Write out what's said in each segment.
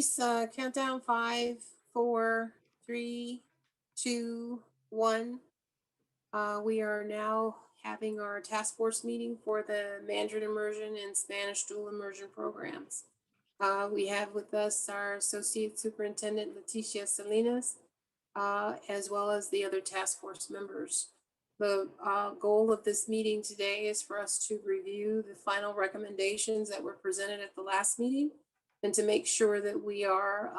Please count down 5, 4, 3, 2, 1. We are now having our task force meeting for the Mandarin Immersion and Spanish dual immersion programs. We have with us our Associate Superintendent Leticia Salinas, as well as the other task force members. The goal of this meeting today is for us to review the final recommendations that were presented at the last meeting and to make sure that we are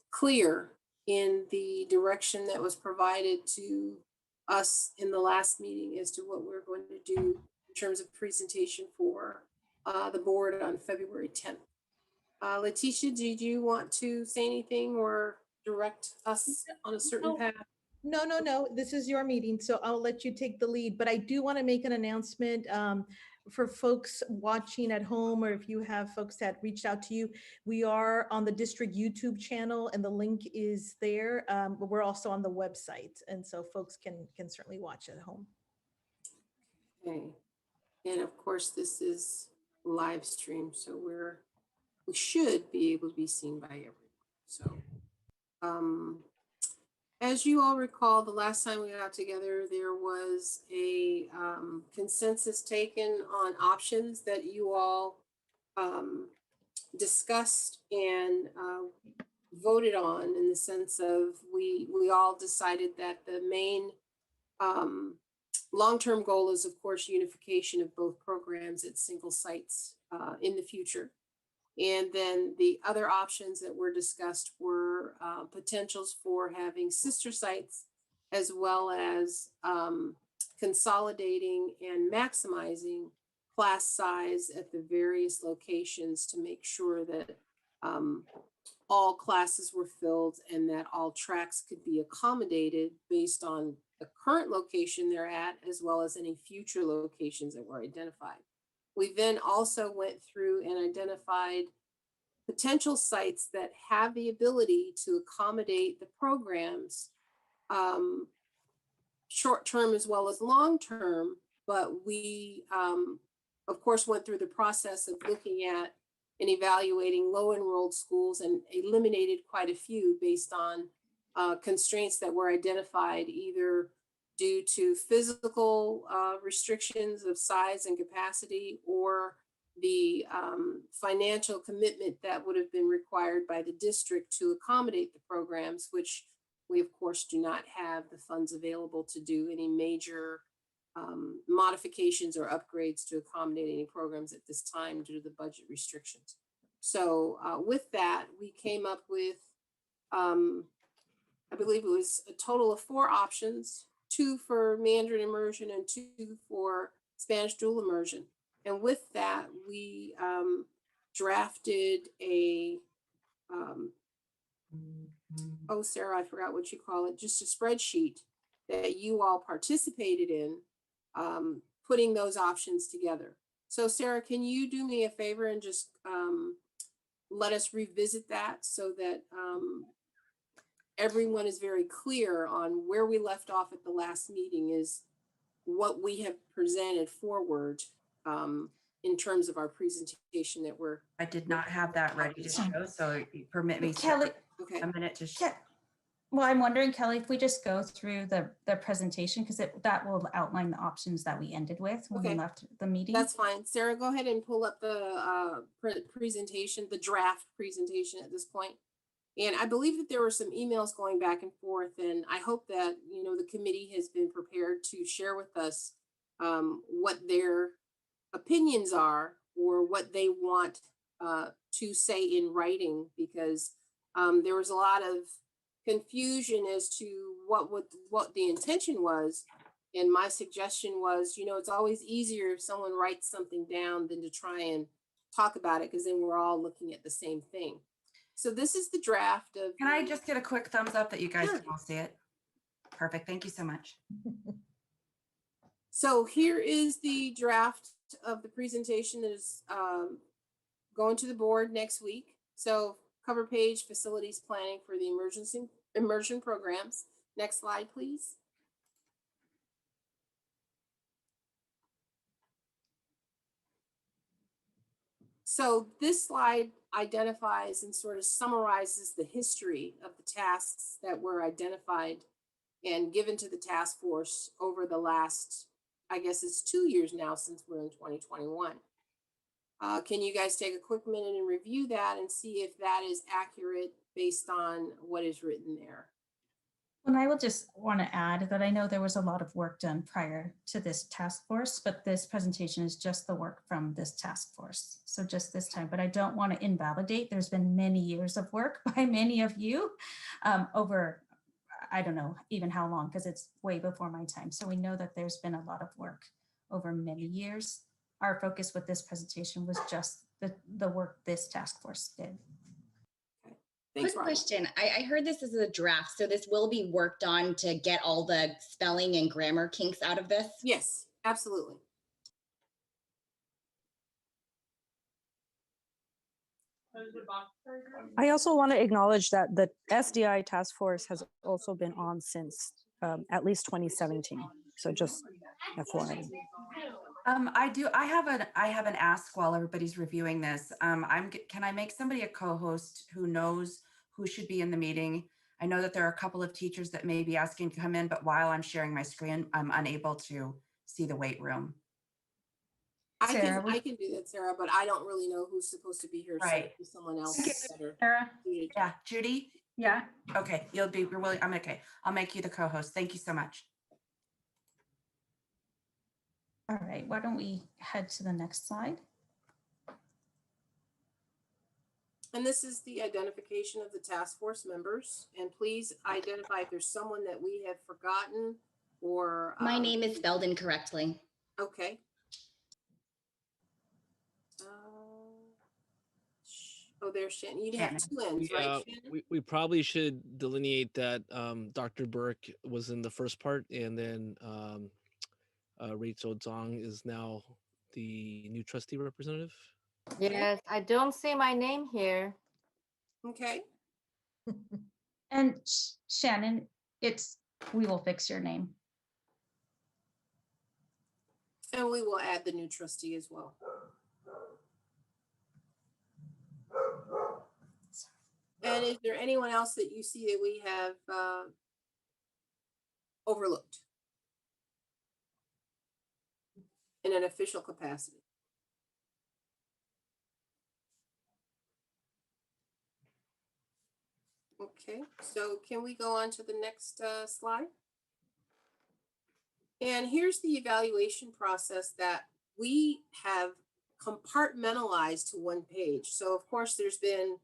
clear in the direction that was provided to us in the last meeting as to what we're going to do in terms of presentation for the board on February 10th. Leticia, did you want to say anything or direct us on a certain path? No. This is your meeting, so I'll let you take the lead. But I do want to make an announcement for folks watching at home, or if you have folks that reached out to you. We are on the district YouTube channel, and the link is there. But we're also on the website, and so folks can certainly watch at home. Okay, and of course this is live stream, so we should be able to be seen by everyone. So. As you all recall, the last time we got together, there was a consensus taken on options that you all discussed and voted on, in the sense of we all decided that the main long-term goal is, of course, unification of both programs at single sites in the future. And then the other options that were discussed were potentials for having sister sites, as well as consolidating and maximizing class size at the various locations to make sure that all classes were filled and that all tracks could be accommodated based on the current location they're at, as well as any future locations that were identified. We then also went through and identified potential sites that have the ability to accommodate the programs, short-term as well as long-term, but we, of course, went through the process of looking at and evaluating low-enrolled schools and eliminated quite a few based on constraints that were identified, either due to physical restrictions of size and capacity, or the financial commitment that would have been required by the district to accommodate the programs, which we of course do not have the funds available to do any major modifications or upgrades to accommodate any programs at this time due to the budget restrictions. So with that, we came up with, I believe it was a total of 4 options, 2 for Mandarin immersion and 2 for Spanish dual immersion. And with that, we drafted a, oh, Sarah, I forgot what you call it, just a spreadsheet that you all participated in, putting those options together. So Sarah, can you do me a favor and just let us revisit that so that everyone is very clear on where we left off at the last meeting is what we have presented forward in terms of our presentation that we're. I did not have that ready to show, so you permit me Kelly, okay. a minute to show. well, I'm wondering, Kelly, if we just go through the presentation, because that will outline the options that we ended with when we left the meeting. That's fine. Sarah, go ahead and pull up the presentation, the draft presentation at this point. And I believe that there were some emails going back and forth, and I hope that, you know, the committee has been prepared to share with us what their opinions are or what they want to say in writing, because there was a lot of confusion as to what the intention was. And my suggestion was, you know, it's always easier if someone writes something down than to try and talk about it, because then we're all looking at the same thing. So this is the draft of. Can I just get a quick thumbs up that you guys can all see it? Perfect. Thank you so much. So here is the draft of the presentation that is going to the board next week. So cover page, facilities planning for the immersion programs. Next slide, please. So this slide identifies and sort of summarizes the history of the tasks that were identified and given to the task force over the last, I guess it's 2 years now since we're in 2021. Can you guys take a quick minute and review that and see if that is accurate based on what is written there? And I will just want to add that I know there was a lot of work done prior to this task force, but this presentation is just the work from this task force. So just this time, but I don't want to invalidate. There's been many years of work by many of you over, I don't know even how long, because it's way before my time. So we know that there's been a lot of work over many years. Our focus with this presentation was just the work this task force did. Thanks, Quick Robin. question. I heard this is a draft, so this will be worked on to get all the spelling and grammar kinks out of this? Yes, absolutely. I also want to acknowledge that the SDI Task Force has also been on since at least 2017. So just FYI. I have an ask while everybody's reviewing this. Can I make somebody a co-host who knows who should be in the meeting? I know that there are a couple of teachers that may be asking to come in, but while I'm sharing my screen, I'm unable to see the wait room. I Sarah, can do that, Sarah, but I don't really know who's supposed to be here. So Right. it'd be someone else better. Sarah? Yeah, Judy? Yeah. Okay, you're willing. I'm okay. I'll make you the co-host. Thank you so much. All right, why don't we head to the next slide? And this is the identification of the task force members. And please identify if there's someone that we have forgotten or. My name is spelled incorrectly. Okay. Oh, there's Shannon. You have two ends, right, Shannon? We probably should delineate that Dr. Burke was in the first part, and then Rachel Zhang is now the new trustee representative. Yes, I don't see my name here. Okay. And Shannon, we will fix your name. And we will add the new trustee as well. And is there anyone else that you see that we have overlooked in an official capacity? Okay, so can we go on to the next slide? And here's the evaluation process that we have compartmentalized to one page. So of course, there's been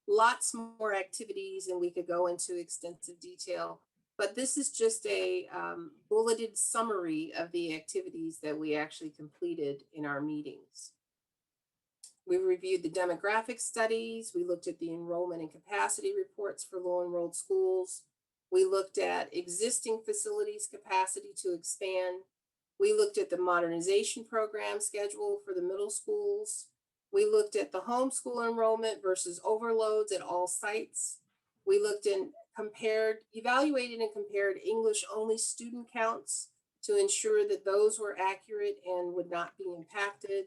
lots more activities and we could go into extensive detail, but this is just a bulleted summary of the activities that we actually completed in our meetings. We reviewed the demographic studies. We looked at the enrollment and capacity reports for low enrolled schools. We looked at existing facilities capacity to expand. We looked at the modernization program schedule for the middle schools. We looked at the homeschool enrollment versus overloads at all sites. We looked and evaluated and compared English only student counts to ensure that those were accurate and would not be impacted.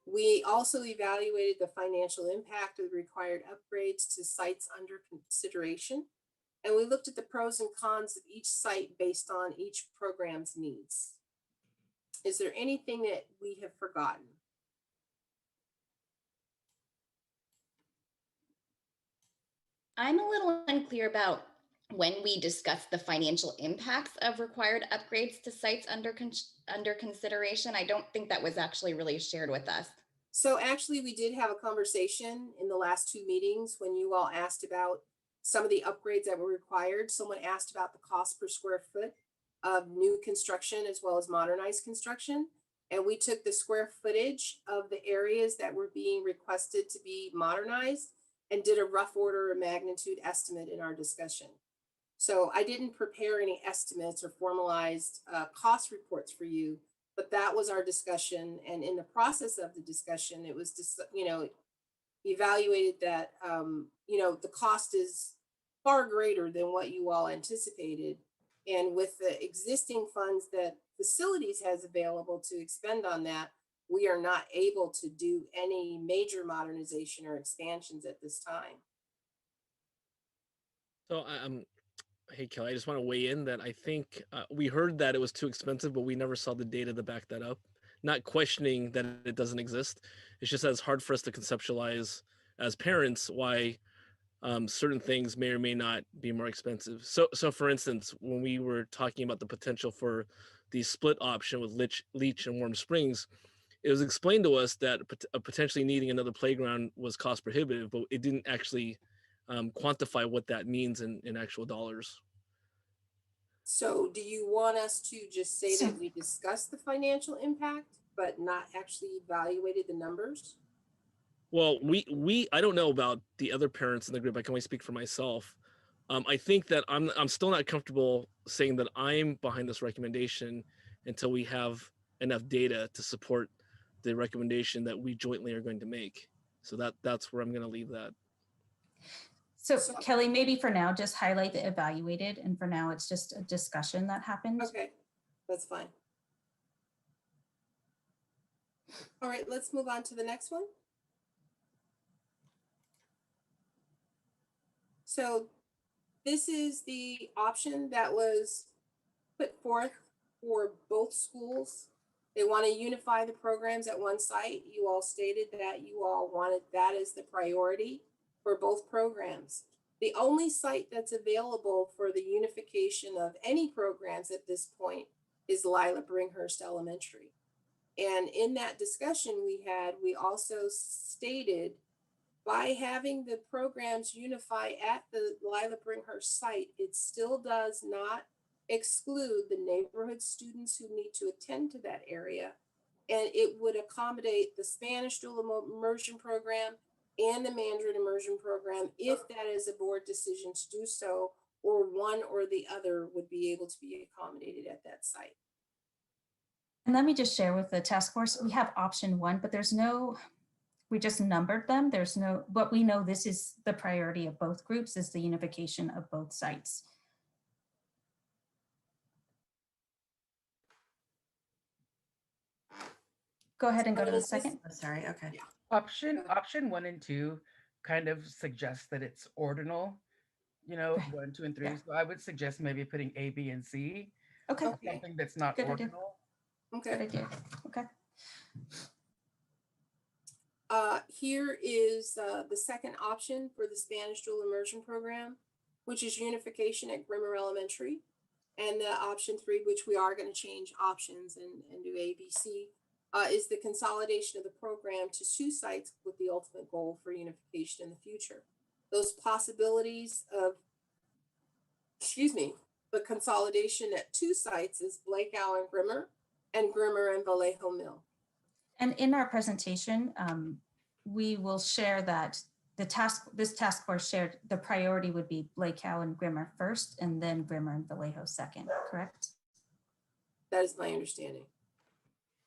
We also evaluated the financial impact of the required upgrades to sites under consideration. And we looked at the pros and cons of each site based on each program's needs. Is there anything that we have forgotten? I'm a little unclear about when we discussed the financial impacts of required upgrades to sites under consideration. I don't think that was actually really shared with us. So actually, we did have a conversation in the last two meetings when you all asked about some of the upgrades that were required. Someone asked about the cost per square foot of new construction as well as modernized construction. And we took the square footage of the areas that were being requested to be modernized and did a rough order of magnitude estimate in our discussion. So I didn't prepare any estimates or formalized cost reports for you, but that was our discussion. And in the process of the discussion, it was just, evaluated that, the cost is far greater than what you all anticipated. And with the existing funds that facilities has available to expend on that, we are not able to do any major modernization or expansions at this time. So hey Kelly, I just want to weigh in that I think we heard that it was too expensive, but we never saw the data to back that up. Not questioning that it doesn't exist. It's just that it's hard for us to conceptualize as parents why certain things may or may not be more expensive. So for instance, when we were talking about the potential for the split option with Leech and Warm Springs, it was explained to us that potentially needing another playground was cost prohibitive, but it didn't actually quantify what that means in actual dollars. So do you want us to just say So- that we discussed the financial impact, but not actually evaluated the numbers? Well, I don't know about the other parents in the group. I can only speak for myself. I think that I'm still not comfortable saying that I'm behind this recommendation until we have enough data to support the recommendation that we jointly are going to make. So that's where I'm going to leave that. So Kelly, maybe for now, just highlight the evaluated, and for now, it's just a discussion that happened. Okay, that's fine. All right, let's move on to the next one. So this is the option that was put forth for both schools. They want to unify the programs at one site. You all stated that you all wanted that as the priority for both programs. The only site that's available for the unification of any programs at this point is Lila Bringhurst Elementary. And in that discussion we also stated by having the programs unify at the Lila Bringhurst site, it still does not exclude the neighborhood students who need to attend to that area. And it would accommodate the Spanish dual immersion program and the Mandarin immersion program if that is a board decision to do so, or one or the other would be able to be accommodated at that site. And let me just share with the task force, we have option 1, but there's no, we just numbered them. There's no, but we know this is the priority of both groups, is the unification of both sites. Go ahead and go to the second. Oh, sorry, okay. Option 1 and 2 kind of suggests that it's ordinal, you know, Okay. 1, 2, and 3. Yeah. So I would suggest maybe putting A, B, and C. Okay, Something that's not Good idea. ordinal. Okay. good idea. Okay. Here is the second option for the Spanish dual immersion program, which is unification at Grimmer Elementary. And the option 3, which we are going to change options and do ABC, is the consolidation of the program to 2 sites with the ultimate goal for unification in the future. Those possibilities of, the consolidation at 2 sites is Blakeow and Grimmer and Vallejo Mill. And in our presentation, we will share that this task force shared the priority would be Blakeow and Grimmer first, and then Grimmer and Vallejo second, correct? That is my understanding.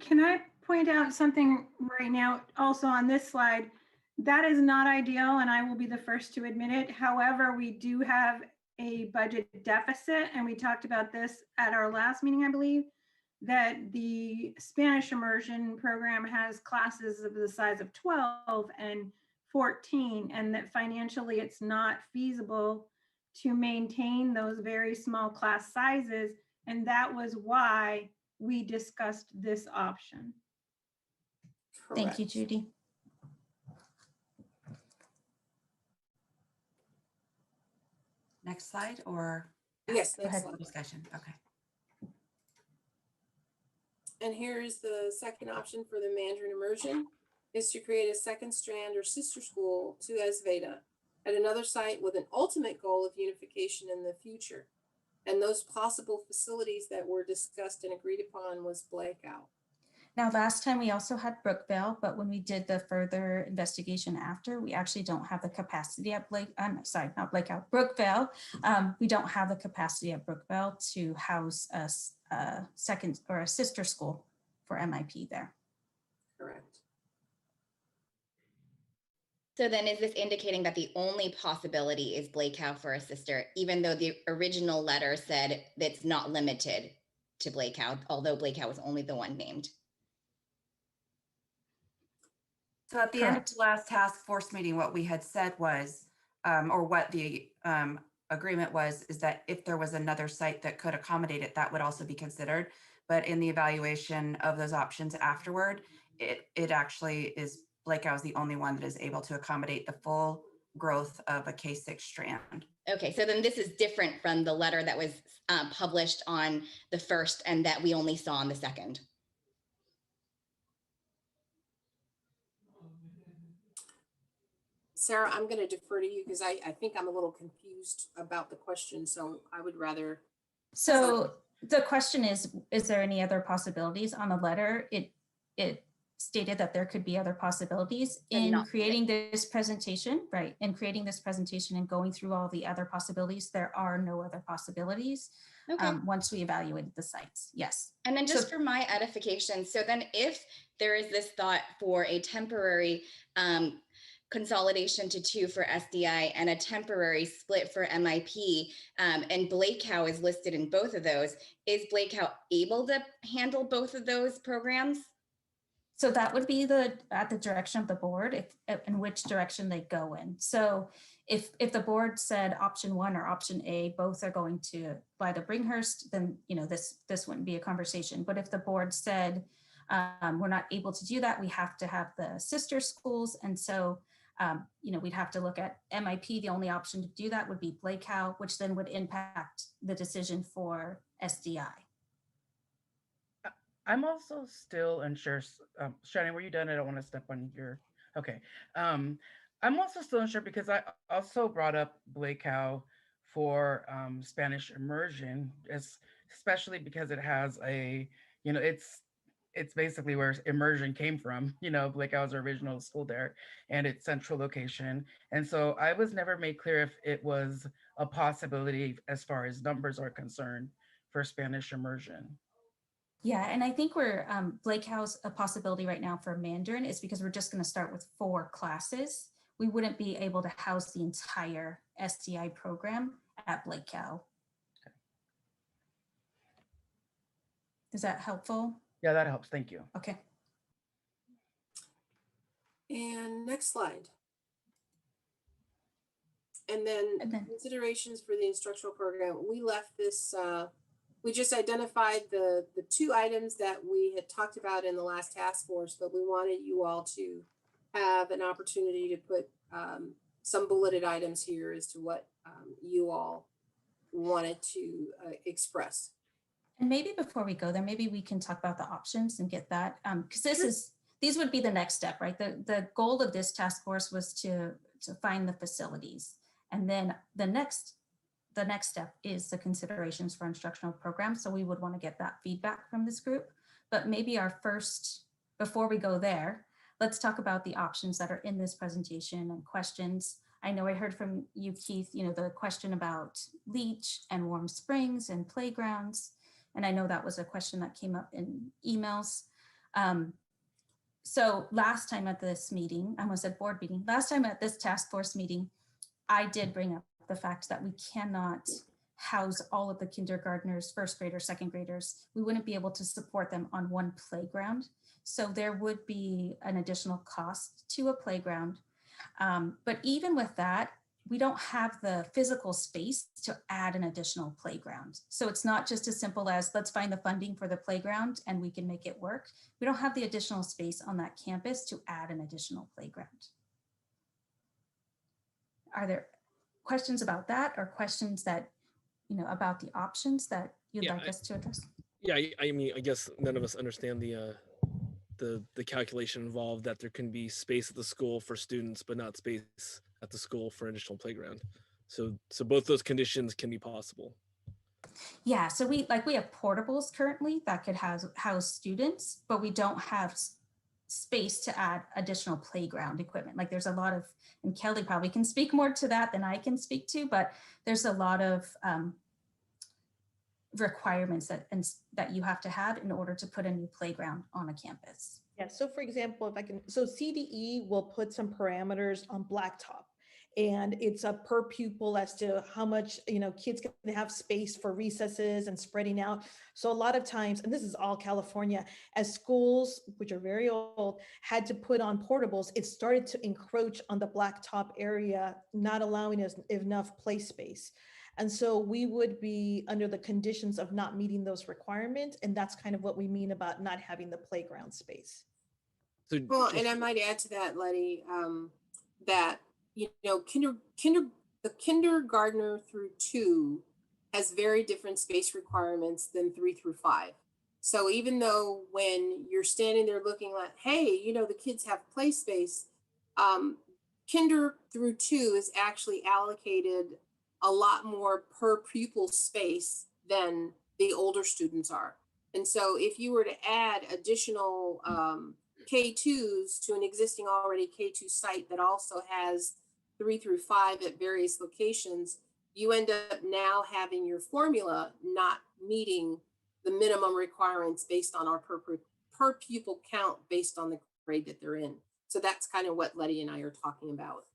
Can I point out something right now, also on this slide? That is not ideal, and I will be the first to admit it. However, we do have a budget deficit, and we talked about this at our last meeting, I believe, that the Spanish immersion program has classes of the size of 12 and 14, and that financially it's not feasible to maintain those very small class sizes. And that was why we discussed this option. Thank you, Correct. Judy. Next slide or? Yes, Go next ahead. slide. Discussion, okay. And here is the second option for the Mandarin immersion, is to create a second strand or sister school to Esveda at another site with an ultimate goal of unification in the future. And those possible facilities that were discussed and agreed upon was Blakeout. Now, last time we also had Brookville, but when we did the further investigation after, we actually don't have the capacity at Brookville. We don't have the capacity at Brookville to house a second or a sister school for MIP there. Correct. So then is this indicating that the only possibility is Blakeow for a sister, even though the original letter said that's not limited to Blakeow, although Blakeow was only the one named? So at the end of Correct. the last task force meeting, what we had said was, or what the agreement was, is that if there was another site that could accommodate it, that would also be considered. But in the evaluation of those options afterward, it actually is, Blake Howe is the only one that is able to accommodate the full growth of a K6 strand. Okay, so then this is different from the letter that was published on the 1st and that we only saw on the 2nd. Sarah, I'm going to defer to you because I think I'm a little confused about the question. So I would rather. So the question is there any other possibilities? On the letter? It stated that there could be other possibilities in creating this presentation, right? In creating this presentation and going through all the other possibilities, there are no other possibilities. Okay. Once we evaluated the sites, yes. And then just for my edification, so then if there is this thought for a temporary consolidation to 2 for SDI and a temporary split for MIP, and Blake Howe is listed in both of those, is Blake Howe able to handle both of those programs? So that would be at the direction of the board, if in which direction they go in. So if the board said option 1 or option A, both are going to apply to Bringhurst, then this wouldn't be a conversation. But if the board said we're not able to do that, we have to have the sister schools, and so we'd have to look at MIP. The only option to do that would be Blake Howe, which then would impact the decision for SDI. I'm also still unsure. Shannon, were you done? I don't want to step on your. Okay. I'm also still unsure because I also brought up Blake Howe for Spanish immersion, especially because it has a, it's basically where immersion came from. Blake Howe's original school there and its central location. And so I was never made clear if it was a possibility as far as numbers are concerned for Spanish immersion. Yeah, and I think we're Blake Howe's a possibility right now for Mandarin is because we're just going to start with 4 classes. We wouldn't be able to house the entire SDI program at Blake Howe. Okay. Is that helpful? Yeah, that helps. Thank you. Okay. And next slide. And then considerations for the instructional program. We left this. We just identified the 2 items that we had talked about in the last task force, but we wanted you all to have an opportunity to put some bulleted items here as to what you all wanted to express. And maybe before we go there, maybe we can talk about the options and get that, because these would be the next step, right? The goal of this task force was to find the facilities, and then the next step is the considerations for instructional programs. So we would want to get that feedback from this group. But maybe before we go there, let's talk about the options that are in this presentation and questions. I know I heard from you, Keith, the question about Leach and Warm Springs and playgrounds. And I know that was a question that came up in emails. So last time at this meeting, I almost said board meeting, last time at this task force meeting, I did bring up the fact that we cannot house all of the kindergartners, first graders, second graders. We wouldn't be able to support them on one playground. So there would be an additional cost to a playground. But even with that, we don't have the physical space to add an additional playground. So it's not just as simple as let's find the funding for the playground and we can make it work. We don't have the additional space on that campus to add an additional playground. Are there questions about that, or questions that, about the options that you'd like us to address? Yeah, I mean, I guess none of us understand the calculation involved that there can be space at the school for students, but not space at the school for an additional playground. So both those conditions can be possible. Yeah, so we have portables currently that could house students, but we don't have space to add additional playground equipment. Like there's a lot of, and Kelly probably can speak more to that than I can speak to, but there's a lot of requirements that you have to have in order to put a new playground on a campus. Yeah, so for example, so CDE will put some parameters on blacktop. and it's a per pupil as to how much, kids can have space for recesses and spreading out. So a lot of times, and this is all California, as schools, which are very old, had to put on portables, it started to encroach on the blacktop area, not allowing us enough play space. And so we would be under the conditions of not meeting those requirements. And that's kind of what we mean about not having the playground space. So Well, just- and I might add to that, Letty, that, the kindergartner through 2 has very different space requirements than 3 through 5. So even though when you're standing there looking like, hey, the kids have play space, kinder through 2 is actually allocated a lot more per pupil space than the older students are. And so if you were to add additional K2s to an existing already K2 site that also has 3 through 5 at various locations, you end up now having your formula not meeting the minimum requirements based on our per pupil count based on the grade that they're in. So that's kind of what Letty and I are talking about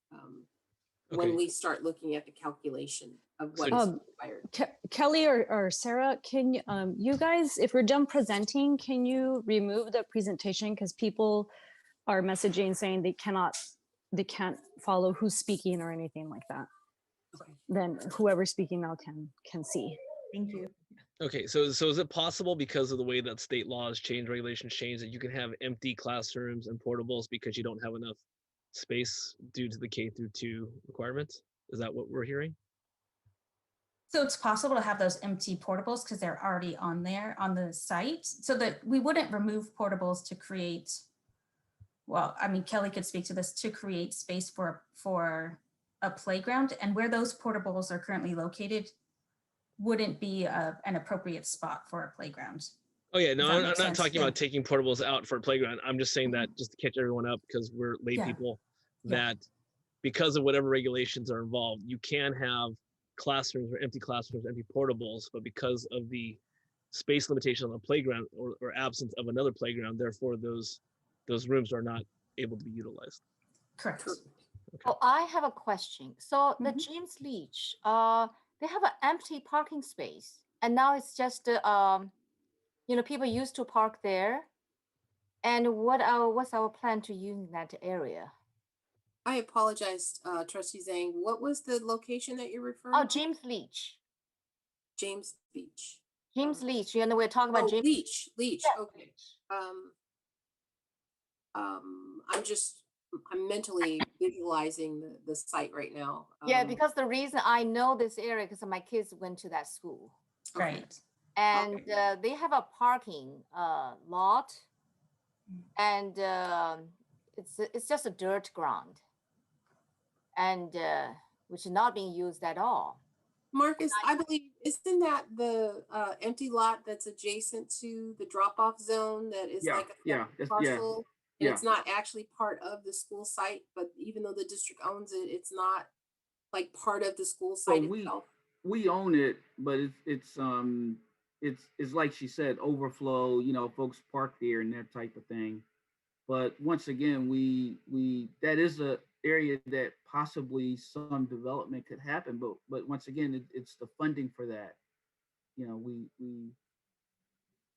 when Okay. we start looking at the calculation of what So- is required. Kelly or Sarah, can you guys, if we're done presenting, can you remove the presentation, because people are messaging saying they can't follow who's speaking or anything like that. Okay. Then whoever's speaking now can see. Thank you. Okay, so is it possible, because of the way that state laws change, regulations change, that you can have empty classrooms and portables because you don't have enough space due to the K through 2 requirements? Is that what we're hearing? So it's possible to have those empty portables because they're already on there on the site, so that we wouldn't remove portables to create, well, I mean, Kelly could speak to this, to create space for a playground, and where those portables are currently located wouldn't be an appropriate spot for a playground. Oh yeah, Does no, that I'm make not sense? talking Yeah. about taking portables out for a playground. I'm just saying that just to catch everyone up, because we're lay Yeah. people, Yeah. that because of whatever regulations are involved, you can have classrooms or empty portables, but because of the space limitation on the playground or absence of another playground, therefore those rooms are not able to be utilized. Correct. Oh, I have a question. So the Mhm. James Leach, they have an empty parking space, and now it's just people used to park there. And what's our plan to use that area? I apologize, Trustee Zhang. What was the location that you're referring Oh, to? James Leach. James Beach. James Leach. We're talking about Oh, James. Leach. Yeah. Okay. I'm mentally visualizing the site right now. Yeah, because the reason I know this area because my kids went to that school, Okay. Right. and they have a parking lot, and it's just a dirt ground, and which is not being used at all. Marcus, I believe, isn't that the empty lot that's adjacent to the drop-off zone that is like a that's- parcel? And yeah. it's not actually part of the school site, but even though the district owns it, it's not like part of the school So site itself. we own it, but it's like she said, overflow, folks park there and that type of thing. But once again, we that is a area that possibly some development could happen, but once again, it's the funding for that.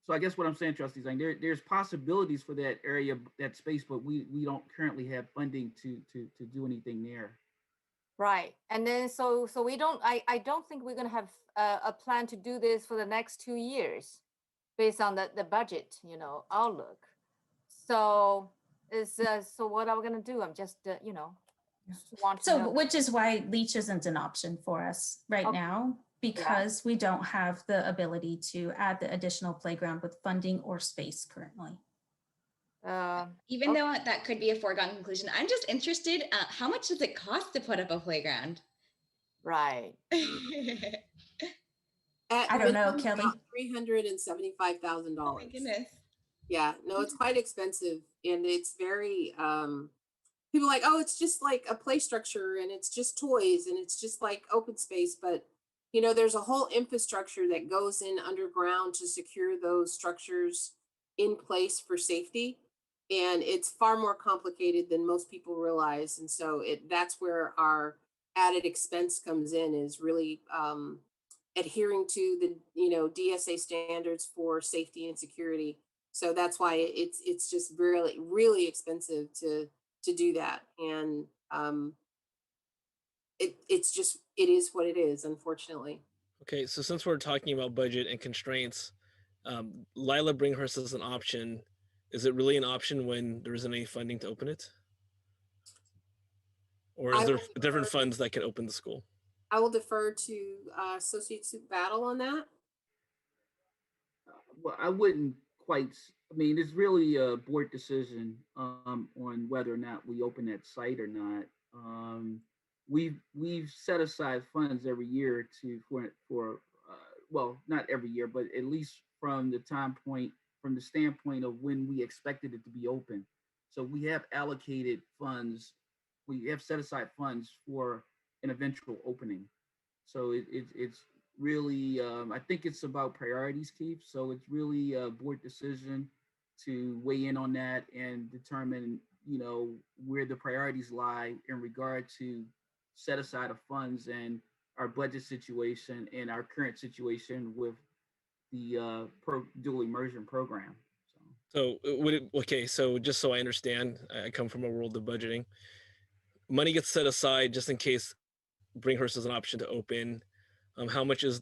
So I guess what I'm saying, trustees, like there's possibilities for that area, that space, but we don't currently have funding to do anything there. Right, and then so we don't. I don't think we're gonna have a plan to do this for the next 2 years, based on the budget, outlook. So so what are we gonna do? I'm just want to So, know. which is why Leach isn't an option for us right Okay. now, because we don't have the ability to add the additional playground with funding or space currently. Even though that could be a foregone conclusion, I'm just interested, how much does it cost to put up a playground? Right. I don't know, Kelly. $375,000. Oh my goodness. Yeah, no, it's quite expensive, and it's very people are like, oh, it's just like a play structure and it's just toys and it's just like open space, but there's a whole infrastructure that goes in underground to secure those structures in place for safety, and it's far more complicated than most people realize. And so that's where our added expense comes in is really adhering to the, DSA standards for safety and security. So that's why it's just really, really expensive to do that. And it's just, it is what it is, unfortunately. Okay, so since we're talking about budget and constraints, Lila Bringhurst is an option. Is it really an option when there isn't any funding to open it? Or is I there will different defer- funds that can open the school? I will defer to Associate Soup Battle on that. Well, I wouldn't quite. I mean, it's really a board decision on whether or not we open that site or not. We've set aside funds every year for well, not every year, but at least from the standpoint of when we expected it to be open. So we have allocated funds. We have set aside funds for an eventual opening. So it's really, I think it's about priorities, Keith. So it's really a board decision to weigh in on that and determine, where the priorities lie in regard to set aside of funds and our budget situation and our current situation with the dual immersion program. So okay, so just so I understand, I come from a world of budgeting. Money gets set aside just in case Bringhurst is an option to open. How much is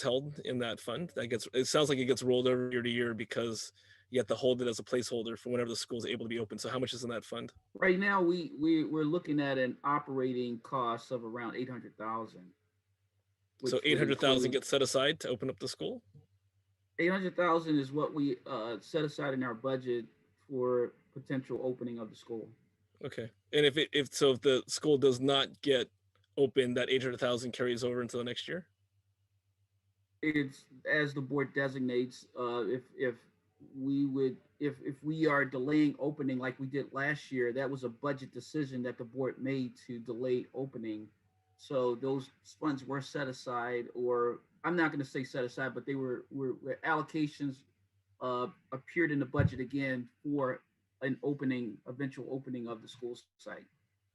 held in that fund? It sounds like it gets rolled over year to year because you have to hold it as a placeholder for whenever the school is able to be open. So how much is in that fund? Right now, we're looking at an operating cost of around 800,000. So 800,000 gets set aside to open up the school? 800,000 is what we set aside in our budget for potential opening of the school. Okay. And if the school does not get open, that 800,000 carries over into the next year? It's as the board designates. If we are delaying opening like we did last year, that was a budget decision that the board made to delay opening. So those funds were set aside, or I'm not going to say set aside, but they were allocations appeared in the budget again for an eventual opening of the school site.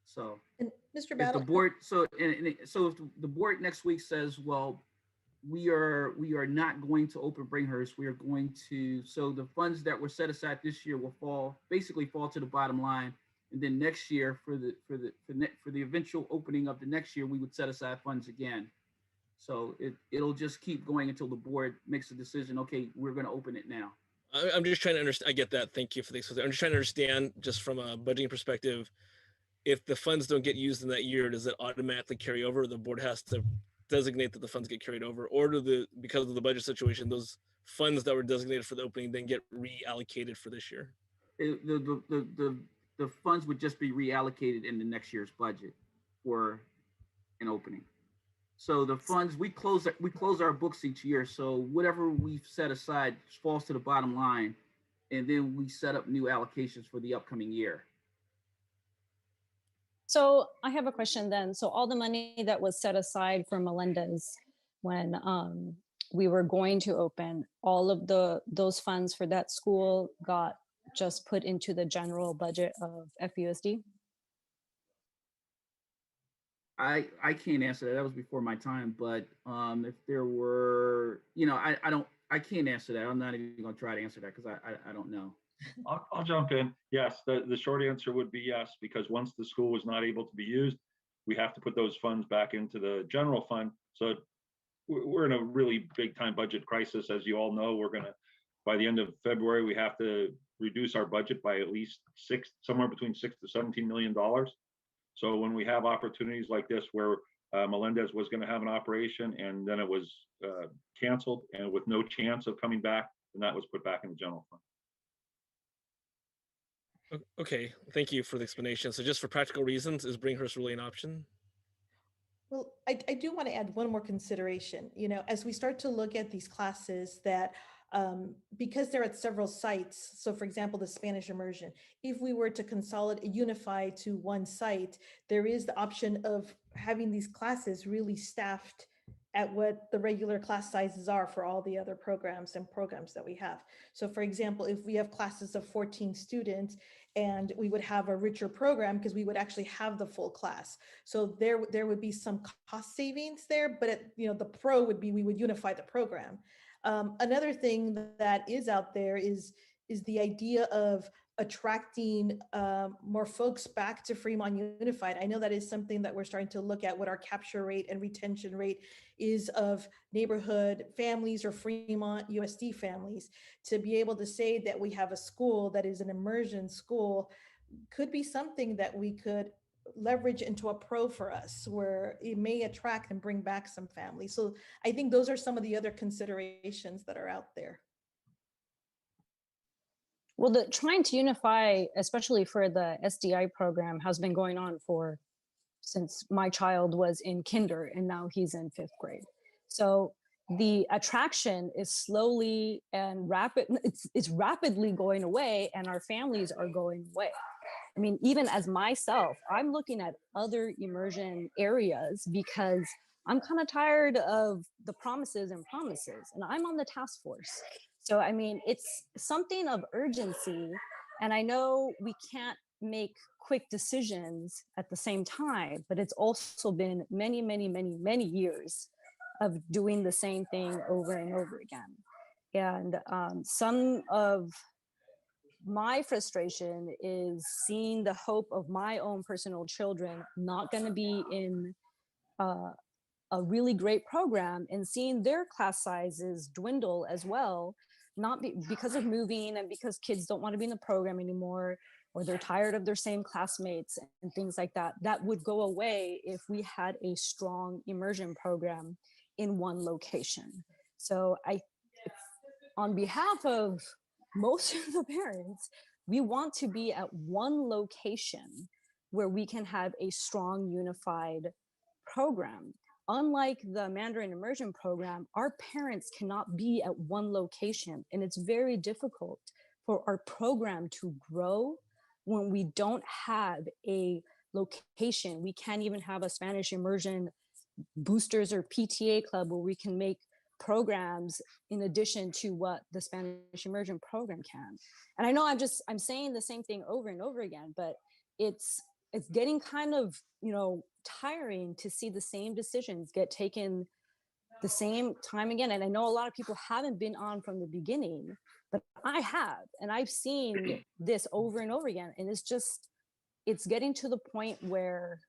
So, And Mr. if Battle, the board, so if the board next week says, well, we are not going to open Bringhurst, we are going to, so the funds that were set aside this year will basically fall to the bottom line, and then next year for the eventual opening of the next year, we would set aside funds again. So it'll just keep going until the board makes a decision. Okay, we're going to open it now. I'm just trying to understand. I get that. Thank you for this. I'm just trying to understand, just from a budgeting perspective, if the funds don't get used in that year, does it automatically carry over? The board has to designate that the funds get carried over, or because of the budget situation, those funds that were designated for the opening then get reallocated for this year? The funds would just be reallocated in the next year's budget for an opening. So the funds, we close our books each year. So whatever we've set aside falls to the bottom line, and then we set up new allocations for the upcoming year. So I have a question then. So all the money that was set aside for Melendez when we were going to open, all of those funds for that school got just put into the general budget of FUSD? I can't answer that. That was before my time. But if there were, I can't answer that. I'm not even going to try to answer that because I don't know. I'll jump in. Yes, the short answer would be yes, because once the school was not able to be used, we have to put those funds back into the general fund. So we're in a really big time budget crisis. As you all know, by the end of February, we have to reduce our budget by at least somewhere between $6 to $17 million. So when we have opportunities like this, where Melendez was going to have an operation and then it was canceled and with no chance of coming back, then that was put back in the general fund. Okay, thank you for the explanation. So just for practical reasons, is Bringhurst really an option? well, I do want to add one more consideration. As we start to look at these classes that, because they're at several sites, so for example, the Spanish immersion, if we were to consolidate, unify to one site, there is the option of having these classes really staffed at what the regular class sizes are for all the other programs that we have. So for example, if we have classes of 14 students and we would have a richer program because we would actually have the full class. So there would be some cost savings there, but the pro would be we would unify the program. Another thing that is out there is the idea of attracting more folks back to Fremont Unified. I know that is something that we're starting to look at, what our capture rate and retention rate is of neighborhood families or Fremont USD families. To be able to say that we have a school that is an immersion school could be something that we could leverage into a pro for us, where it may attract and bring back some families. So I think those are some of the other considerations that are out there. Well, the trying to unify, especially for the SDI program, has been going on since my child was in kinder and now he's in 5th grade. So the attraction is slowly and it's rapidly going away, and our families are going away. I mean, even as myself, I'm looking at other immersion areas because I'm kind of tired of the promises, and I'm on the task force. So, I mean, it's something of urgency, and I know we can't make quick decisions at the same time, but it's also been many, many, many, many years of doing the same thing over and over again. And some of my frustration is seeing the hope of my own personal children not going to be in a really great program, and seeing their class sizes dwindle as well, because of moving and because kids don't want to be in the program anymore, or they're tired of their same classmates and things like that. That would go away if we had a strong immersion program in one location. So on behalf of most of the parents, we want to be at one location where we can have a strong unified program. Unlike the Mandarin Immersion program, our parents cannot be at one location, and it's very difficult for our program to grow when we don't have a location. We can't even have a Spanish immersion boosters or PTA club where we can make programs in addition to what the Spanish immersion program can. And I know I'm saying the same thing over and over again, but it's getting kind of, tiring to see the same decisions get taken the same time again. And I know a lot of people haven't been on from the beginning, but I have, and I've seen this over and over again. And it's getting to the point where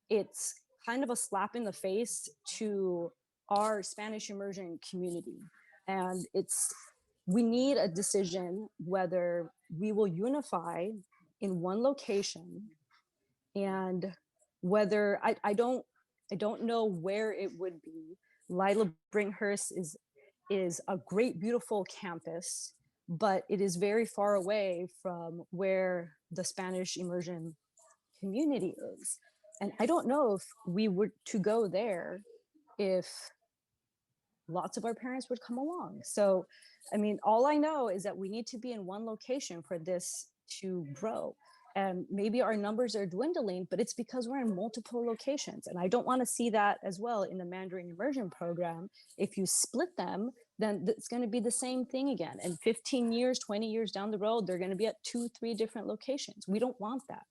it's kind of a slap in the face to our Spanish immersion community. And we need a decision whether we will unify in one location, and whether I don't know where it would be. Lila Brinkhurst is a great, beautiful campus, but it is very far away from where the Spanish immersion community is. And I don't know if we were to go there, if lots of our parents would come along. So, I mean, all I know is that we need to be in one location for this to grow. And maybe our numbers are dwindling, but it's because we're in multiple locations. And I don't want to see that as well in the Mandarin Immersion program. If you split them, then it's going to be the same thing again. And 15 years, 20 years down the road, they're going to be at 2-3 different locations. We don't want that.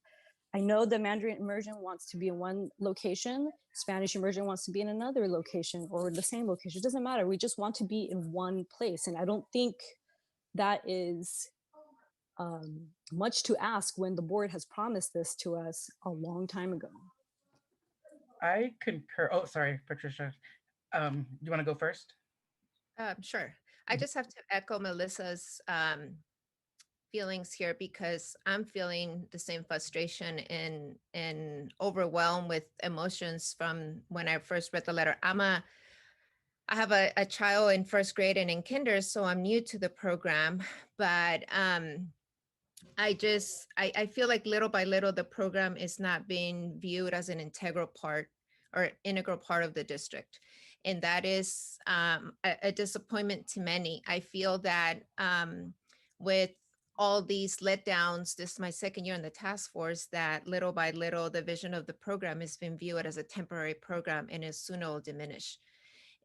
I know the Mandarin Immersion wants to be in one location, Spanish Immersion wants to be in another location, or the same location. It doesn't matter. We just want to be in one place. And I don't think that is much to ask when the board has promised this to us a long time ago. I concur. Oh, sorry, Patricia. You want to go first? Sure. I just have to echo Melissa's feelings here, because I'm feeling the same frustration and overwhelmed with emotions from when I first read the letter. I have a child in 1st grade and in kinder, so I'm new to the program, but I feel like little by little, the program is not being viewed as an integral part of the district. And that is a disappointment to many. I feel that with all these letdowns, this is my second year in the task force, that little by little, the vision of the program has been viewed as a temporary program and is soon will diminish.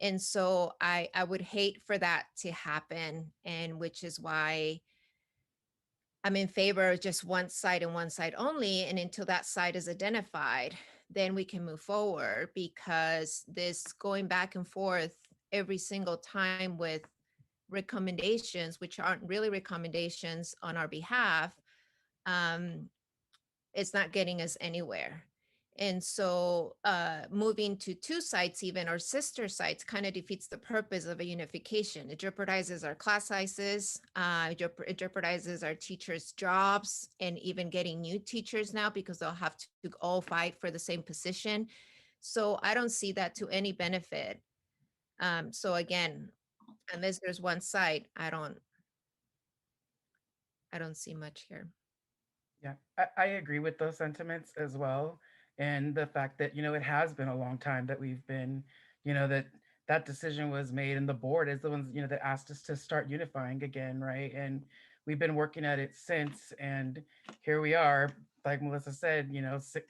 And so I would hate for that to happen. And which is why I'm in favor of just one site and one site only. And until that site is identified, then we can move forward, because this going back and forth every single time with recommendations, which aren't really recommendations on our behalf, it's not getting us anywhere. And so moving to two sites, even or sister sites, kind of defeats the purpose of a unification. It jeopardizes our class sizes, it jeopardizes our teachers' jobs, and even getting new teachers now, because they'll have to all fight for the same position. So I don't see that to any benefit. So again, unless there's one site, I don't see much here. Yeah, I agree with those sentiments as well. And the fact that, it has been a long time that we've been, that decision was made, and the board is the ones, that asked us to start unifying again, right? And we've been working at it since, and here we are, like Melissa said,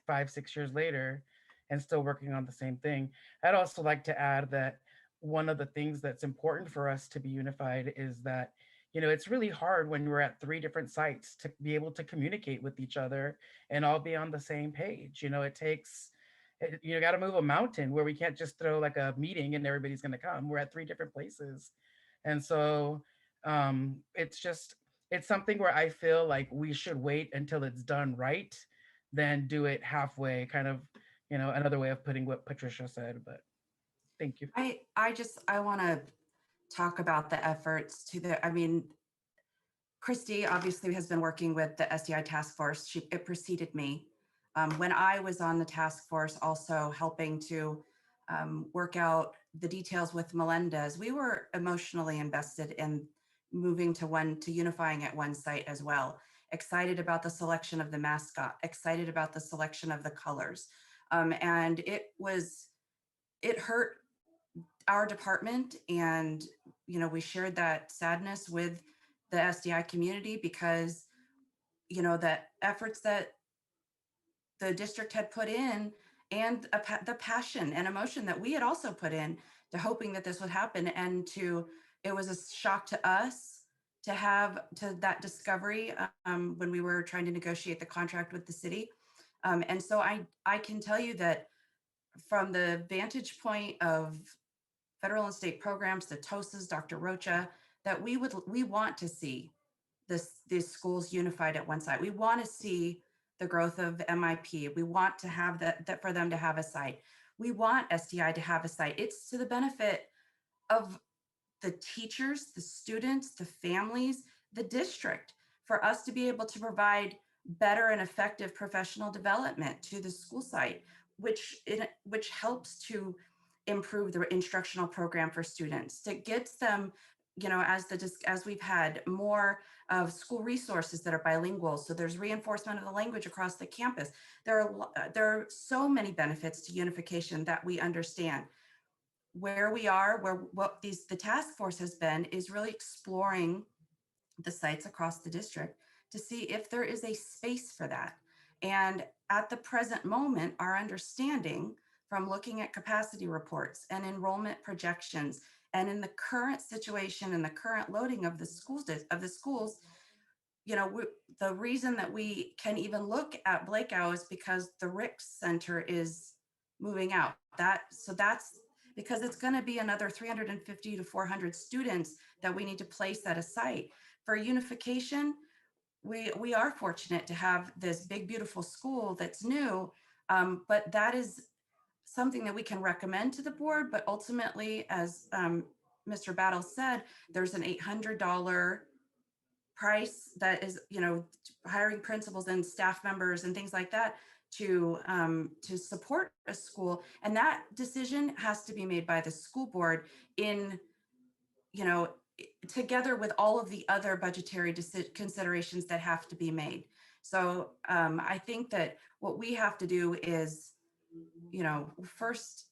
5, 6 years later, and still working on the same thing. I'd also like to add that one of the things that's important for us to be unified is that it's really hard when we're at 3 different sites to be able to communicate with each other and all be on the same page. It takes, you got to move a mountain where we can't just throw like a meeting and everybody's going to come. We're at 3 different places. And so it's something where I feel like we should wait until it's done right, then do it halfway, kind of, another way of putting what Patricia said, but thank you. I want to talk about the efforts Christy obviously has been working with the SDI Task Force. It preceded me. When I was on the task force, also helping to work out the details with Melendez, we were emotionally invested in moving to unifying at one site as well. Excited about the selection of the mascot, excited about the selection of the colors. And it hurt our department, and we shared that sadness with the SDI community, because the efforts that the district had put in, and the passion and emotion that we had also put in to hoping that this would happen, and it was a shock to us to have that discovery when we were trying to negotiate the contract with the city. And so I can tell you that from the vantage point of federal and state programs, the TOSAs, Dr. Rocha, that we want to see these schools unified at one site. We want to see the growth of MIP. We want to have that for them to have a site. We want SDI to have a site. It's to the benefit of the teachers, the students, the families, the district, for us to be able to provide better and effective professional development to the school site, which helps to improve the instructional program for students, to get them, as we've had more of school resources that are bilingual. So there's reinforcement of the language across the campus. There are so many benefits to unification that we understand. Where we are, the task force has been, is really exploring the sites across the district to see if there is a space for that. And at the present moment, our understanding from looking at capacity reports and enrollment projections, and in the current situation and the current loading of the schools, the reason that we can even look at Blakeow is because the Rick Center is moving out. So that's because it's going to be another 350 to 400 students that we need to place at a site. For unification, we are fortunate to have this big, beautiful school that's new, but that is something that we can recommend to the board. But ultimately, as Mr. Battle said, there's an $800 price that is, hiring principals and staff members and things like that to support a school. And that decision has to be made by the school board together with all of the other budgetary considerations that have to be made. So I think that what we have to do is, first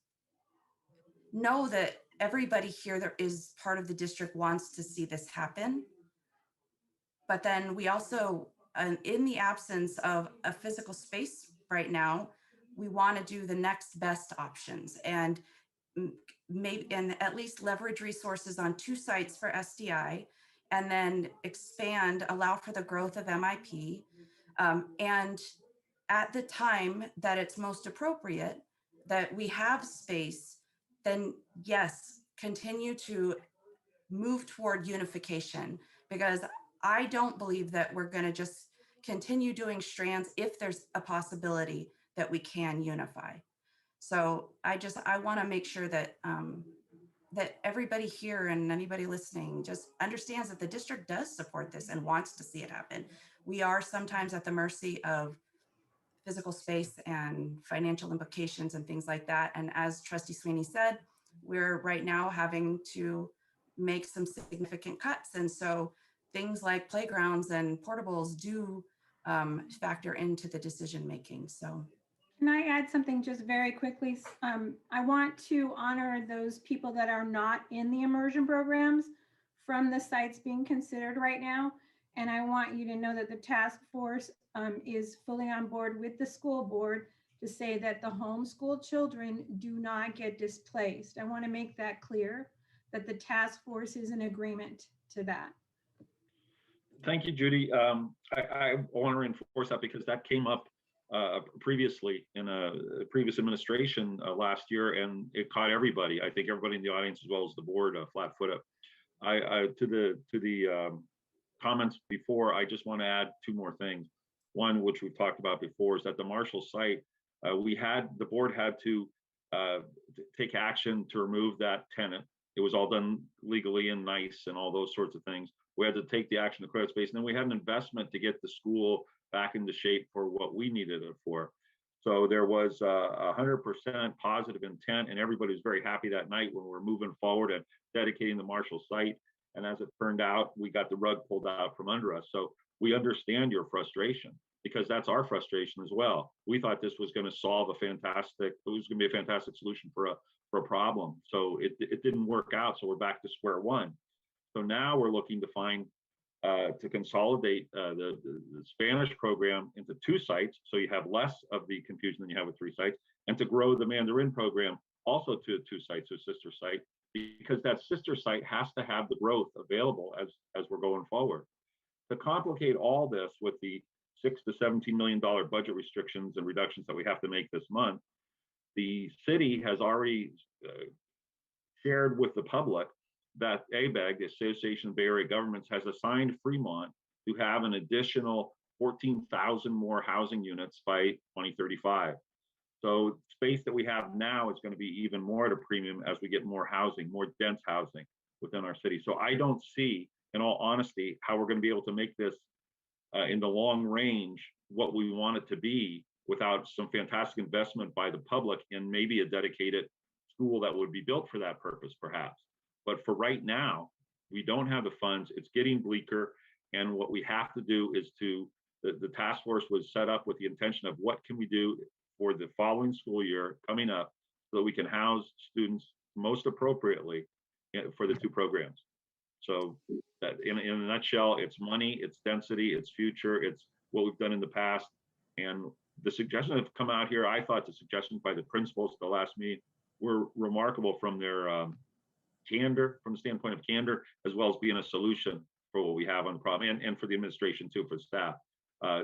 know that everybody here that is part of the district wants to see this happen. But then we also, in the absence of a physical space right now, we want to do the next best options and maybe and at least leverage resources on 2 sites for SDI, and then expand, allow for the growth of MIP. And at the time that it's most appropriate, that we have space, then yes, continue to move toward unification, because I don't believe that we're going to just continue doing strands if there's a possibility that we can unify. So I want to make sure that that everybody here and anybody listening just understands that the district does support this and wants to see it happen. We are sometimes at the mercy of physical space and financial implications and things like that. And as Trustee Sweeney said, we're right now having to make some significant cuts. And so things like playgrounds and portables do factor into the decision making. So. Can I add something just very quickly? I want to honor those people that are not in the immersion programs from the sites being considered right now. And I want you to know that the task force is fully on board with the school board to say that the homeschool children do not get displaced. I want to make that clear, that the task force is in agreement to that. Thank you, Judy. I want to reinforce that because that came up previously in a previous administration last year, and it caught everybody. I think everybody in the audience as well as the board flat-footed. To the comments before, I just want to add 2 more things. One, which we've talked about before, is that the Marshall site, the board had to take action to remove that tenant. It was all done legally and nice and all those sorts of things. We had to take the action to clear space, and then we had an investment to get the school back into shape for what we needed it for. So there was 100% positive intent, and everybody was very happy that night when we were moving forward and dedicating the Marshall site. And as it turned out, we got the rug pulled out from under us. So we understand your frustration, because that's our frustration as well. We thought this was going to solve it was going to be a fantastic solution for a problem. So it didn't work out. So we're back to square one. So now we're looking to find to consolidate the Spanish program into 2 sites, so you have less of the confusion than you have with 3 sites, and to grow the Mandarin program also to 2 sites, a sister site, because that sister site has to have the growth available as we're going forward. To complicate all this with the $6 to $17 million budget restrictions and reductions that we have to make this month, the city has already shared with the public that ABEG, the Association of Bay Area Governments, has assigned Fremont to have an additional 14,000 more housing units by 2035. So space that we have now is going to be even more at a premium as we get more housing, more dense housing within our city. So I don't see, in all honesty, how we're going to be able to make this in the long range what we want it to be without some fantastic investment by the public and maybe a dedicated school that would be built for that purpose, perhaps. But for right now, we don't have the funds. It's getting bleaker. And what we have to do is the task force was set up with the intention of what can we do for the following school year coming up so that we can house students most appropriately for the 2 programs. So that in a nutshell, it's money, it's density, it's future, it's what we've done in the past. And the suggestions that have come out here, I thought the suggestions by the principals at the last meeting were remarkable from their candor, from the standpoint of candor, as well as being a solution for what we have on the problem, and for the administration too, for staff.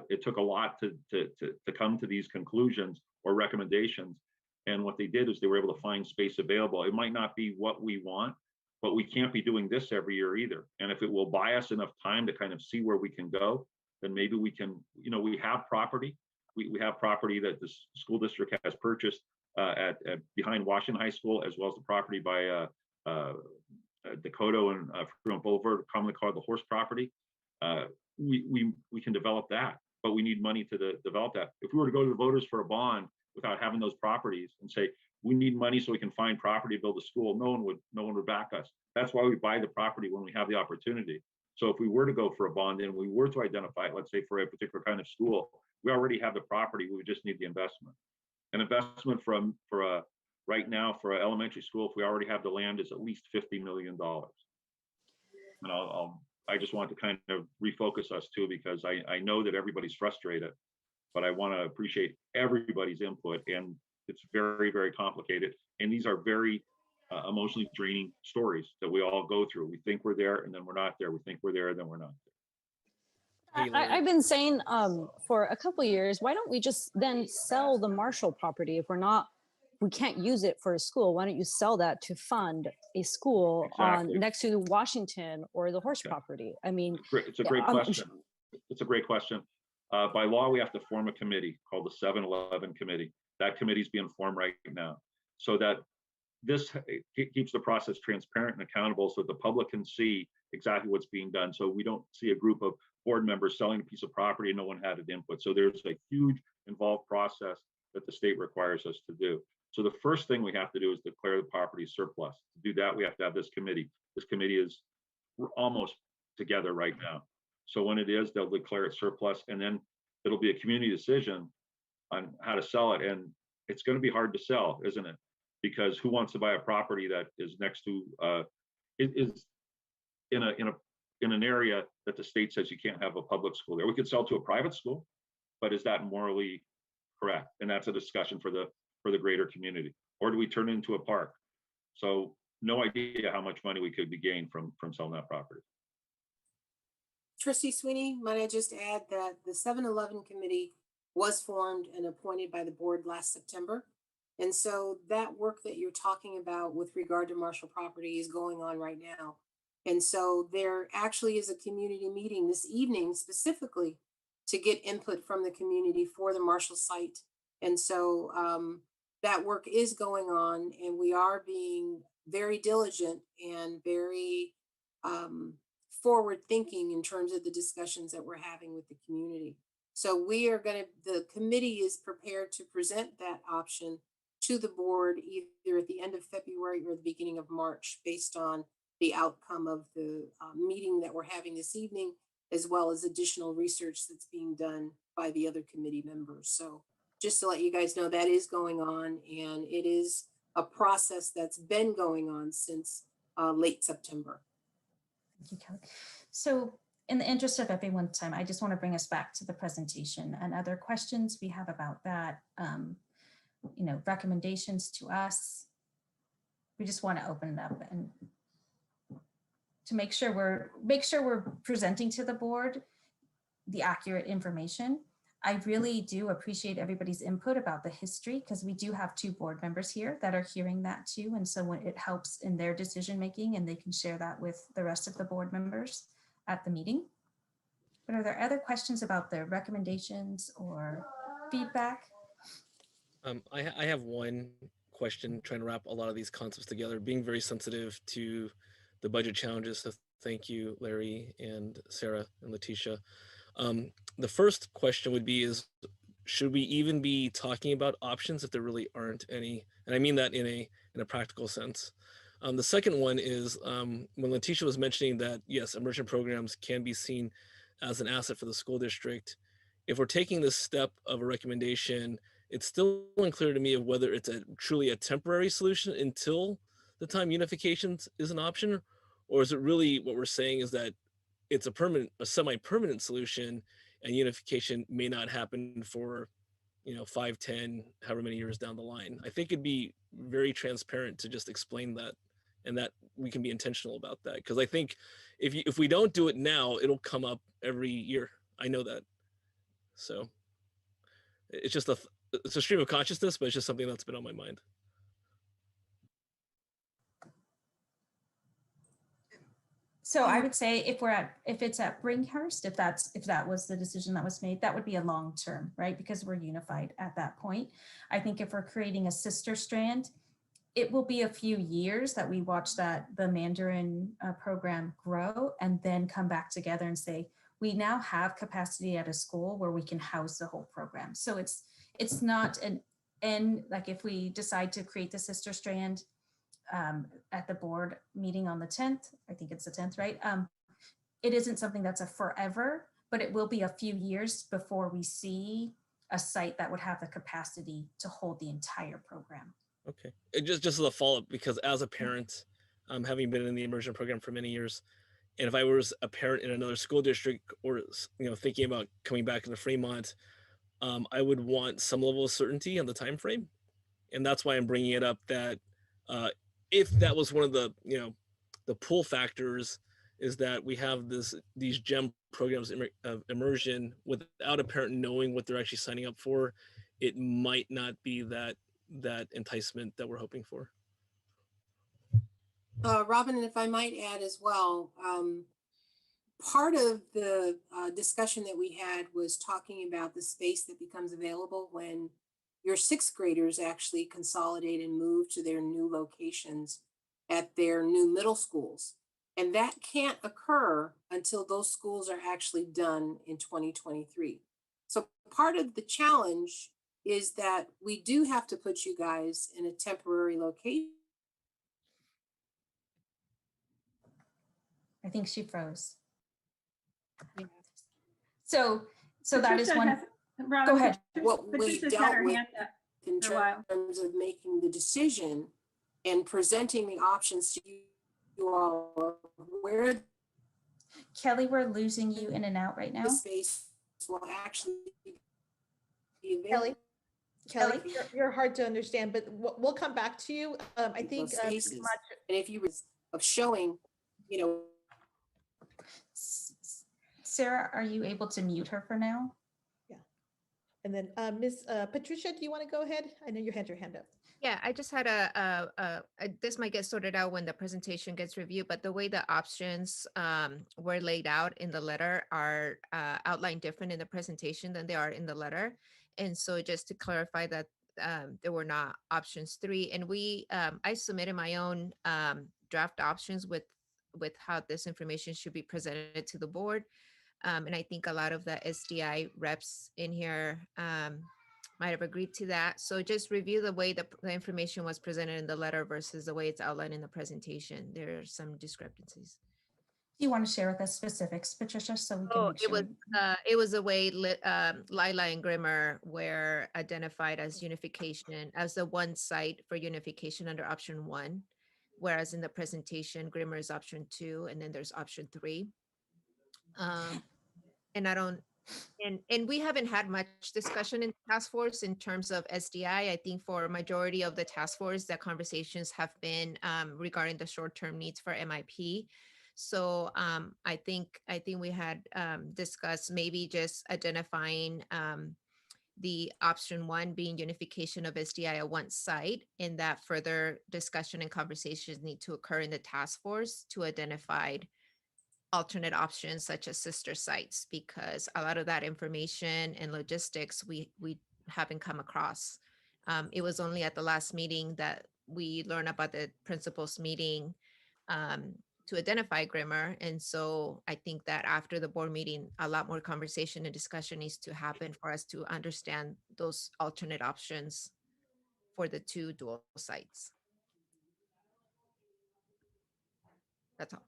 It took a lot to come to these conclusions or recommendations. And what they did is they were able to find space available. It might not be what we want, but we can't be doing this every year either. And if it will buy us enough time to kind of see where we can go, then maybe we can, we have property. We have property that the school district has purchased at behind Washington High School, as well as the property by Dakota and Fremont Boulevard, commonly called the horse property. We can develop that, but we need money to develop that. If we were to go to the voters for a bond without having those properties and say we need money so we can find property to build a school, no one would back us. That's why we buy the property when we have the opportunity. So if we were to go for a bond and we were to identify it, let's say for a particular kind of school, we already have the property. We would just need the investment. An investment right now for an elementary school, if we already have the land, is at least $50 million. And I'll I just want to kind of refocus us too, because I know that everybody's frustrated, but I want to appreciate everybody's input, and it's very, very complicated. And these are very emotionally draining stories that we all go through. We think we're there and then we're not there. We think we're there and then we're not there. Hey, Larry. I've been saying for a couple of years, why don't we just then sell the Marshall property if we can't use it for a school? Why don't you sell that to fund a school Exactly. next to Washington or the horse property? I mean, It's a great question. It's a great question. By law, we have to form a committee called the 7-11 committee. That committee is being formed right now, so that this keeps the process transparent and accountable, so the public can see exactly what's being done. So we don't see a group of board members selling a piece of property and no one had an input. So there's a huge involved process that the state requires us to do. So the first thing we have to do is declare the property surplus. To do that, we have to have this committee. This committee is, we're almost together right now. So when it is, they'll declare it surplus, and then it'll be a community decision on how to sell it. And it's going to be hard to sell, isn't it? Because who wants to buy a property that is next to is in an area that the state says you can't have a public school there? We could sell to a private school, but is that morally correct? And that's a discussion for the greater community. Or do we turn it into a park? So no idea how much money we could be gained from selling that property. Trustee Sweeney, might I just add that the 7-11 committee was formed and appointed by the board last September. And so that work that you're talking about with regard to Marshall property is going on right now. And so there actually is a community meeting this evening specifically to get input from the community for the Marshall site. And so that work is going on, and we are being very diligent and very forward thinking in terms of the discussions that we're having with the community. So we are the committee is prepared to present that option to the board either at the end of February or the beginning of March, based on the outcome of the meeting that we're having this evening, as well as additional research that's being done by the other committee members. So just to let you guys know, that is going on, and it is a process that's been going on since late September. Thank you, Kelly. So in the interest of everyone's time, I just want to bring us back to the presentation and other questions we have about that. Recommendations to us. We just want to open it up and to make sure we're presenting to the board the accurate information. I really do appreciate everybody's input about the history, because we do have 2 board members here that are hearing that too. And so when it helps in their decision making, and they can share that with the rest of the board members at the meeting. But are there other questions about the recommendations or feedback? I have one question, trying to wrap a lot of these concepts together, being very sensitive to the budget challenges. So thank you, Larry and Sarah and Letitia. The first question would be should we even be talking about options if there really aren't any? And I mean that in a practical sense. The second one is when Letitia was mentioning that, yes, immersion programs can be seen as an asset for the school district. If we're taking this step of a recommendation, it's still unclear to me of whether it's truly a temporary solution until the time unification is an option, or is it really what we're saying is that it's a semi-permanent solution, and unification may not happen for 5, 10, however many years down the line. I think it'd be very transparent to just explain that, and that we can be intentional about that, because I think if we don't do it now, it'll come up every year. I know that. So it's just it's a stream of consciousness, but it's just something that's been on my mind. So I would say if it's at Bringhurst, if that was the decision that was made, that would be a long term, right? Because we're unified at that point. I think if we're creating a sister strand, it will be a few years that we watch the Mandarin program grow, and then come back together and say, we now have capacity at a school where we can house the whole program. So it's not an end, like if we decide to create the sister strand at the board meeting on the 10th, I think it's the 10th, right? It isn't something that's a forever, but it will be a few years before we see a site that would have the capacity to hold the entire program. Okay, just as a follow-up, because as a parent, having been in the immersion program for many years, And if I was a parent in another school district, or thinking about coming back into Fremont, I would want some level of certainty on the time frame, and that's why I'm bringing it up. That if that was one of the the pull factors, is that we have these GEM programs of immersion without a parent knowing what they're actually signing up for, it might not be that enticement that we're hoping for. Robin, if I might add as well, part of the discussion that we had was talking about the space that becomes available when your sixth graders actually consolidate and move to their new locations at their new middle schools. And that can't occur until those schools are actually done in 2023. So part of the challenge is that we do have to put you guys in a temporary location. I think she froze. So that is Patricia one. Robin, Go ahead. What we Patricia's had dealt her with hand up in for a while. terms of making the decision and presenting the options to you all, where Kelly, we're losing you in and out right now. the space will actually be Kelly, available. you're hard to understand, but we'll come back to you. I think Those spaces. And if you of showing, Sarah, are you able to mute her for now? Yeah. And then Ms. Patricia, do you want to go ahead? I know you had your hand up. Yeah, I just had this might get sorted out when the presentation gets reviewed, but the way the options were laid out in the letter are outlined different in the presentation than they are in the letter. And so just to clarify that there were not options 3, and I submitted my own draft options with how this information should be presented to the board. And I think a lot of the SDI reps in here might have agreed to that. So just review the way the information was presented in the letter versus the way it's outlined in the presentation. There are some discrepancies. Do you want to share with us specifics, Patricia, so we can make sure? It was the way Lila and Grimmer were identified as unification, as the one site for unification under option 1, whereas in the presentation, Grimmer is option 2, and then there's option 3. And I don't, and we haven't had much discussion in task force in terms of SDI. I think for a majority of the task force, the conversations have been regarding the short-term needs for MIP. So I think we had discussed maybe just identifying the option 1 being unification of SDI at one site, and that further discussion and conversations need to occur in the task force to identify alternate options such as sister sites, because a lot of that information and logistics we haven't come across. It was only at the last meeting that we learned about the principals meeting to identify Grimmer. And so I think that after the board meeting, a lot more conversation and discussion needs to happen for us to understand those alternate options for the 2 dual sites. That's all.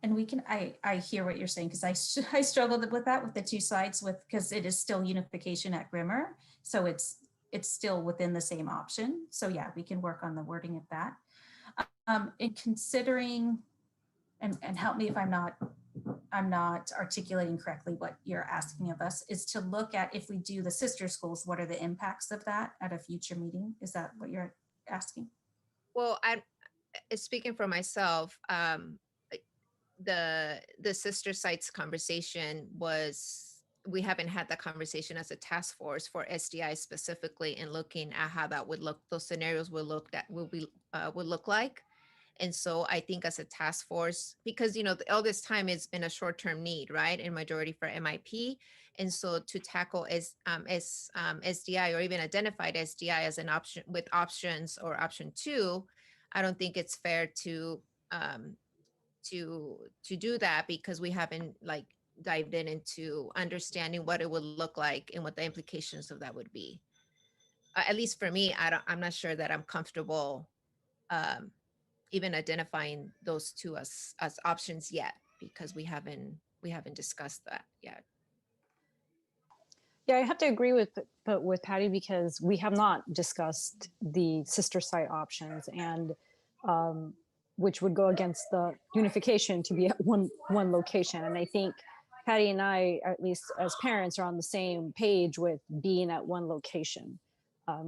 And we can, I hear what you're saying, because I struggled with that with the 2 sides because it is still unification at Grimmer. So it's still within the same option. So yeah, we can work on the wording of that. In considering, and help me if I'm not articulating correctly what you're asking of us, is to look at, if we do the sister schools, what are the impacts of that at a future meeting? Is that what you're asking? Well, speaking for myself, the sister sites conversation we haven't had that conversation as a task force for SDI specifically, and looking at how that would look, those scenarios would look like. And so I think as a task force, because all this time it's been a short-term need, right, in majority for MIP, and so to tackle SDI or even identified SDI as an option with options or option 2, I don't think it's fair to do that, because we haven't dived into understanding what it would look like and what the implications of that would be. At least for me, I'm not sure that I'm comfortable even identifying those 2 as options yet, because we haven't discussed that yet. Yeah, I have to agree with Patty, because we have not discussed the sister site options, and which would go against the unification to be at one location. And I think Patty and I, at least as parents, are on the same page with being at one location.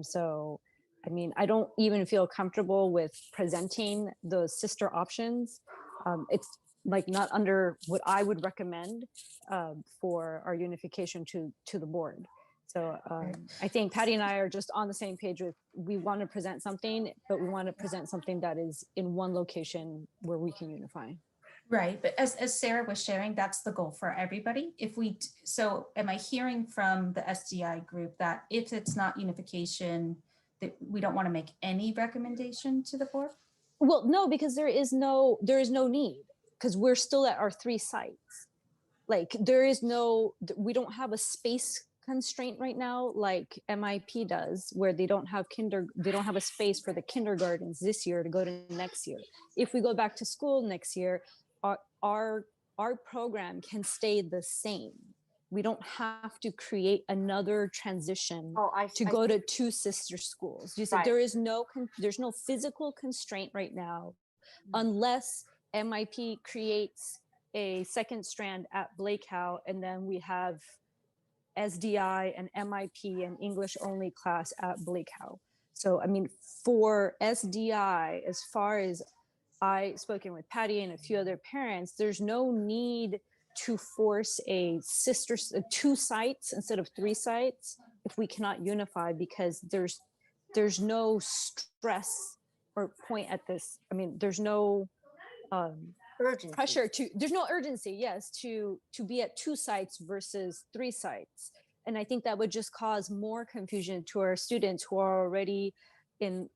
So, I mean, I don't even feel comfortable with presenting the sister options. It's like not under what I would recommend for our unification to the board. So I think Patty and I are just on the same page with, we want to present something, but we want to present something that is in one location where we can unify. Right, but as Sarah was sharing, that's the goal for everybody. If we, so am I hearing from the SDI group that if it's not unification, that we don't want to make any recommendation to the board? Well, no, because there is no need, because we're still at our 3 sites. Like we don't have a space constraint right now like MIP does, where they don't have a space for the kindergartens this year to go to next year. If we go back to school next year, our program can stay the same. We don't have to create another transition to go to 2 sister schools. You said Right. there's no physical constraint right now, unless MIP creates a second strand at Blake Howe, and then we have SDI and MIP and English only class at Blake Howe. So, I mean, for SDI, as far as I've spoken with Patty and a few other parents, there's no need to force 2 sites instead of 3 sites if we cannot unify, because there's no stress or point at this. I mean, there's no Urgency. pressure there's no urgency, yes, to be at 2 sites versus 3 sites. And I think that would just cause more confusion to our students who are already in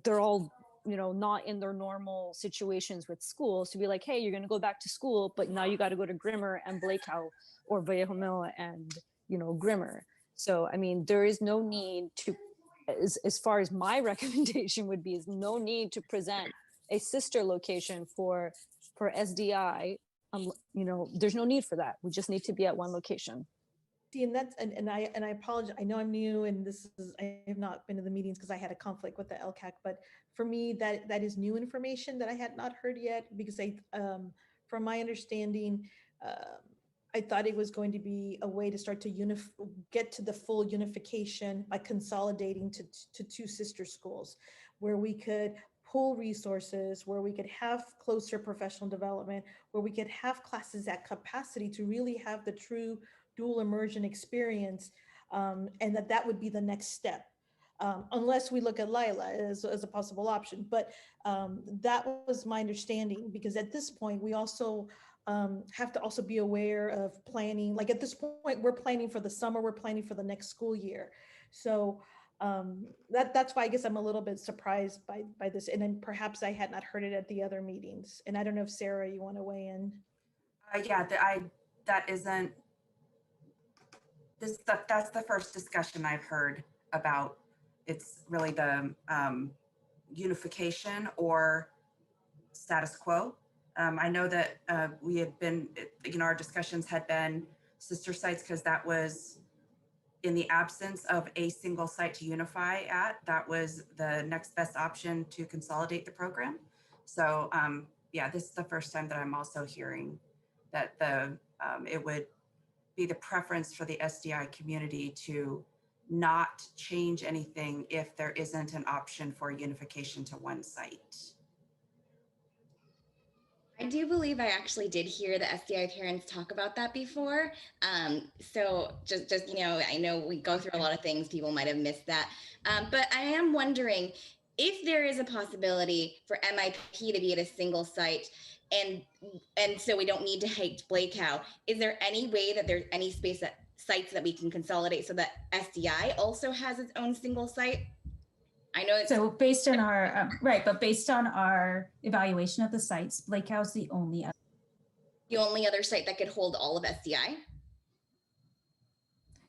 they're all, not in their normal situations with schools, to be like, hey, you're going to go back to school, but now you got to go to Grimmer and Blake Howe, or Vallejo Mill and Grimmer. So, I mean, there is no need to, as far as my recommendation would be, is no need to present a sister location for SDI. There's no need for that. We just need to be at one location. And that's, and I apologize. I know I'm new, and I have not been to the meetings because I had a conflict with the LCAC, but for me, that is new information that I had not heard yet, because from my understanding, I thought it was going to be a way to start to get to the full unification by consolidating to 2 sister schools, where we could pool resources, where we could have closer professional development, where we could have classes at capacity to really have the true dual immersion experience, and that would be the next step, unless we look at Lila as a possible option. But that was my understanding, because at this point, we also have to also be aware of planning. Like at this point, we're planning for the summer, we're planning for the next school year. So that's why I guess I'm a little bit surprised by this. And then perhaps I had not heard it at the other meetings. And I don't know if Sarah, you want to weigh in? That's the first discussion I've heard about. It's really the unification or status quo. I know that we had been, our discussions had been sister sites, because that was, in the absence of a single site to unify at, that was the next best option to consolidate the program. So this is the first time that I'm also hearing that it would be the preference for the SDI community to not change anything if there isn't an option for unification to one site. I do believe I actually did hear the SDI parents talk about that before. So just I know we go through a lot of things, people might have missed that. But I am wondering if there is a possibility for MIP to be at a single site, and so we don't need to hate Blake Howe. Is there any way that there's any sites that we can consolidate so that SDI also has its own single site? I know it's so based on our but based on our evaluation of the sites, Blake Howe's the only other site that could hold all of SDI.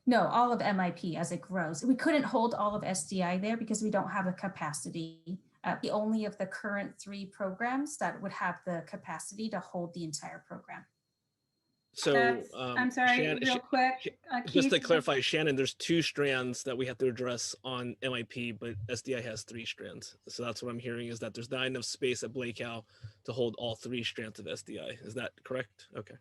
No, all of MIP as it grows. We couldn't hold all of SDI there because we don't have the capacity. The only of the current 3 programs that would have the capacity to hold the entire program. So, I'm sorry, Shannon, real quick. just to Keith, clarify, Shannon, there's 2 strands that we have to address on MIP, but SDI has 3 strands. So that's what I'm hearing, is that there's not enough space at Blake Howe to hold all 3 strands of SDI. Is that correct? Okay.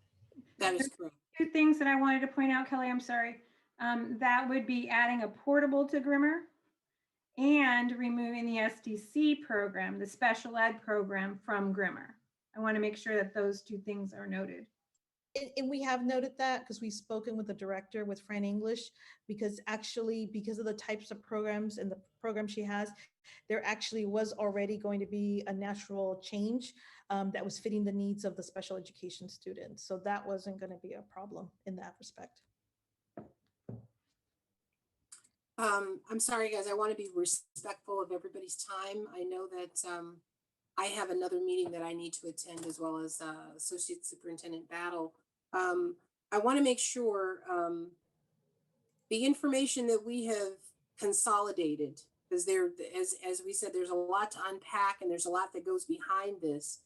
That is correct. 2 things that I wanted to point out, Kelly, I'm sorry. That would be adding a portable to Grimmer and removing the SDC program, the special ed program from Grimmer. I want to make sure that those 2 things are noted. And we have noted that because we've spoken with the director, with Fran English, because actually, because of the types of programs and the program she has, there actually was already going to be a natural change that was fitting the needs of the special education students. So that wasn't going to be a problem in that respect. I'm sorry, guys. I want to be respectful of everybody's time. I know that I have another meeting that I need to attend, as well as Associate Superintendent Battle. I want to make sure the information that we have consolidated, because there, as we said, there's a lot to unpack and there's a lot that goes behind this.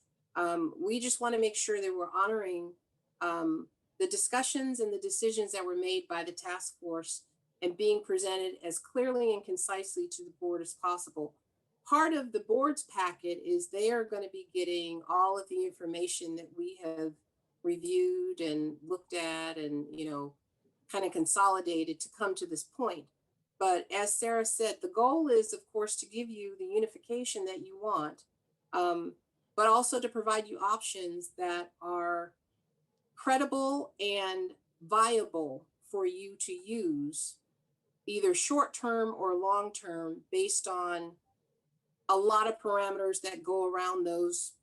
We just want to make sure that we're honoring the discussions and the decisions that were made by the task force and being presented as clearly and concisely to the board as possible. Part of the board's packet is they are going to be getting all of the information that we have reviewed and looked at and, you know, kind of consolidated to come to this point. But as Sarah said, the goal is, of course, to give you the unification that you want, but also to provide you options that are credible and viable for you to use, either short-term or long-term, based on a lot of parameters that go around those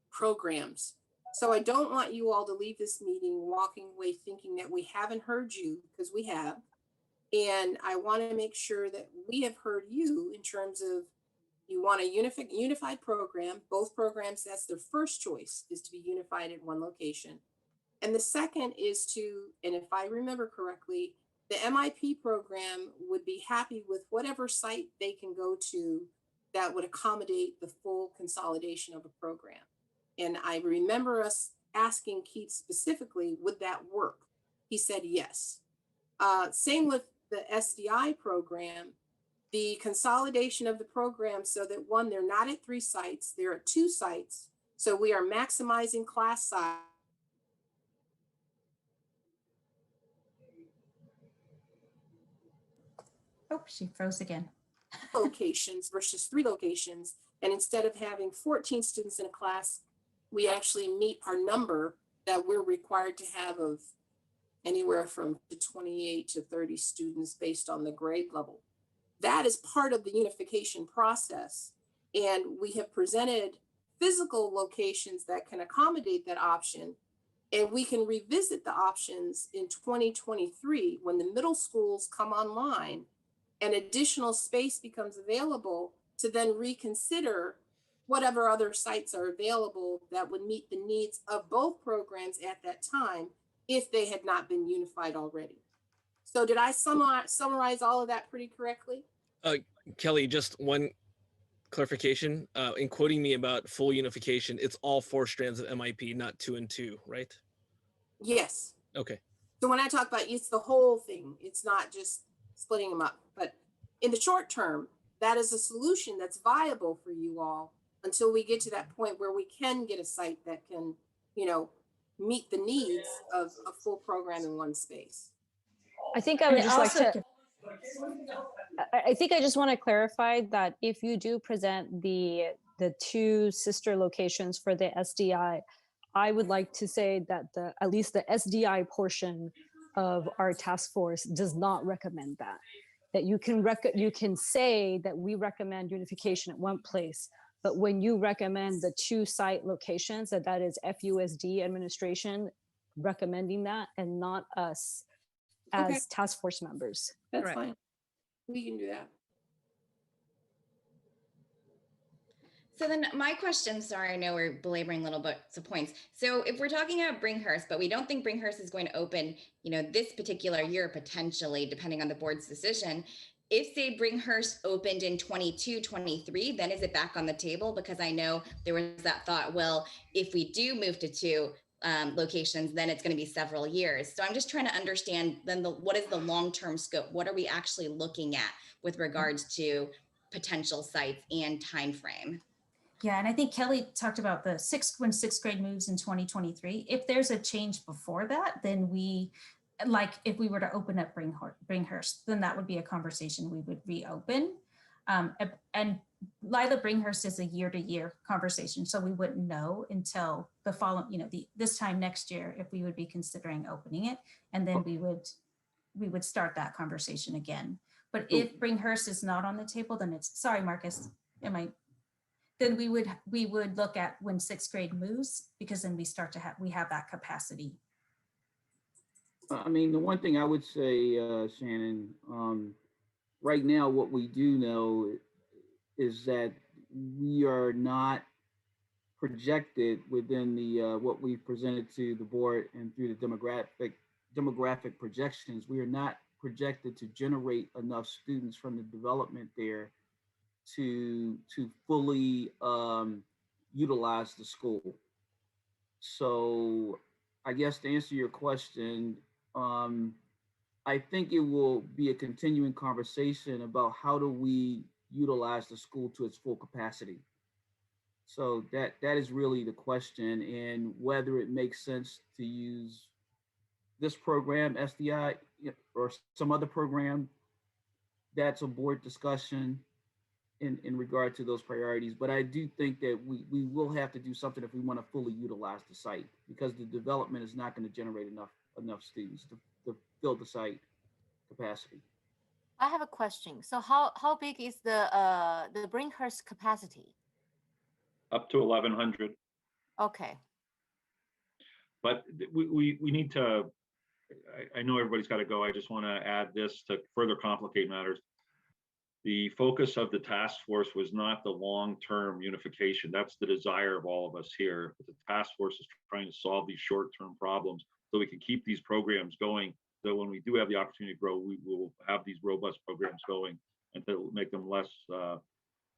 programs. So I don't want you all to leave this meeting walking away thinking that we haven't heard you, because we have. And I want to make sure that we have heard you in terms of, you want a unified program. Both programs, that's their first choice, is to be unified at one location. And the second is to, and if I remember correctly, the MIP program would be happy with whatever site they can go to that would accommodate the full consolidation of a program. And I remember us asking Keith specifically, would that work? He said yes. Same with the SDI program, the consolidation of the program so that, one, they're not at 3 sites, they're at 2 sites. So we are maximizing class size. Oh, she froze again. Locations versus 3 locations. And instead of having 14 students in a class, we actually meet our number that we're required to have of anywhere from 28 to 30 students based on the grade level. That is part of the unification process. And we have presented physical locations that can accommodate that option. And we can revisit the options in 2023 when the middle schools come online and additional space becomes available, to then reconsider whatever other sites are available that would meet the needs of both programs at that time, if they had not been unified already. So did I summarize all of that pretty correctly? Kelly, just one clarification. In quoting me about full unification, it's all 4 strands of MIP, not 2 and 2, right? Yes. Okay. So when I talk about, it's the whole thing, it's not just splitting them up. But in the short term, that is a solution that's viable for you all until we get to that point where we can get a site that can, you know, meet the needs of a full program in one space. I think I would just like to, I think I just want to clarify that if you do present the 2 sister locations for the SDI, I would like to say that at least the SDI portion of our task force does not recommend that. That you can say that we recommend unification at one place, but when you recommend the 2 site locations, that is FUSD administration recommending that, and not us as task force members. That's fine. We can do that. So then my question, sorry, I know we're belaboring little bits of points. So if we're talking about Bringhurst, but we don't think Bringhurst is going to open, you know, this particular year, potentially, depending on the board's decision, if say Bringhurst opened in 22, 23, then is it back on the table? Because I know there was that thought, well, if we do move to 2, locations, then it's going to be several years. So I'm just trying to understand then what is the long-term scope? What are we actually looking at with regards to potential sites and time frame? Yeah, and I think Kelly talked about when sixth grade moves in 2023. If there's a change before that, then like if we were to open up Bringhurst, then that would be a conversation we would reopen. And Lila Bringhurst is a year-to-year conversation, so we wouldn't know until the following, this time next year if we would be considering opening it, and then we would start that conversation again. But if Bringhurst is not on the table, then sorry, Marcus, then we would look at when sixth grade moves, because then we have that capacity. I mean, the one thing I would say, Shannon, right now, what we do know is that we are not projected within the what we presented to the board and through the demographic projections. We are not projected to generate enough students from the development there to fully utilize the school. So I guess to answer your question, I think it will be a continuing conversation about how do we utilize the school to its full capacity. So that is really the question, and whether it makes sense to use this program, SDI, or some other program, that's a board discussion in regard to those priorities. But I do think that we will have to do something if we want to fully utilize the site, because the development is not going to generate enough students to fill the site capacity. I have a question. So how big is the Bringhurst capacity? Up to 1,100. Okay. But we need to, I know everybody's got to go. I just want to add this to further complicate matters. The focus of the task force was not the long-term unification. That's the desire of all of us here. But the task force is trying to solve these short-term problems so we can keep these programs going. So when we do have the opportunity to grow, we will have these robust programs going and to make them less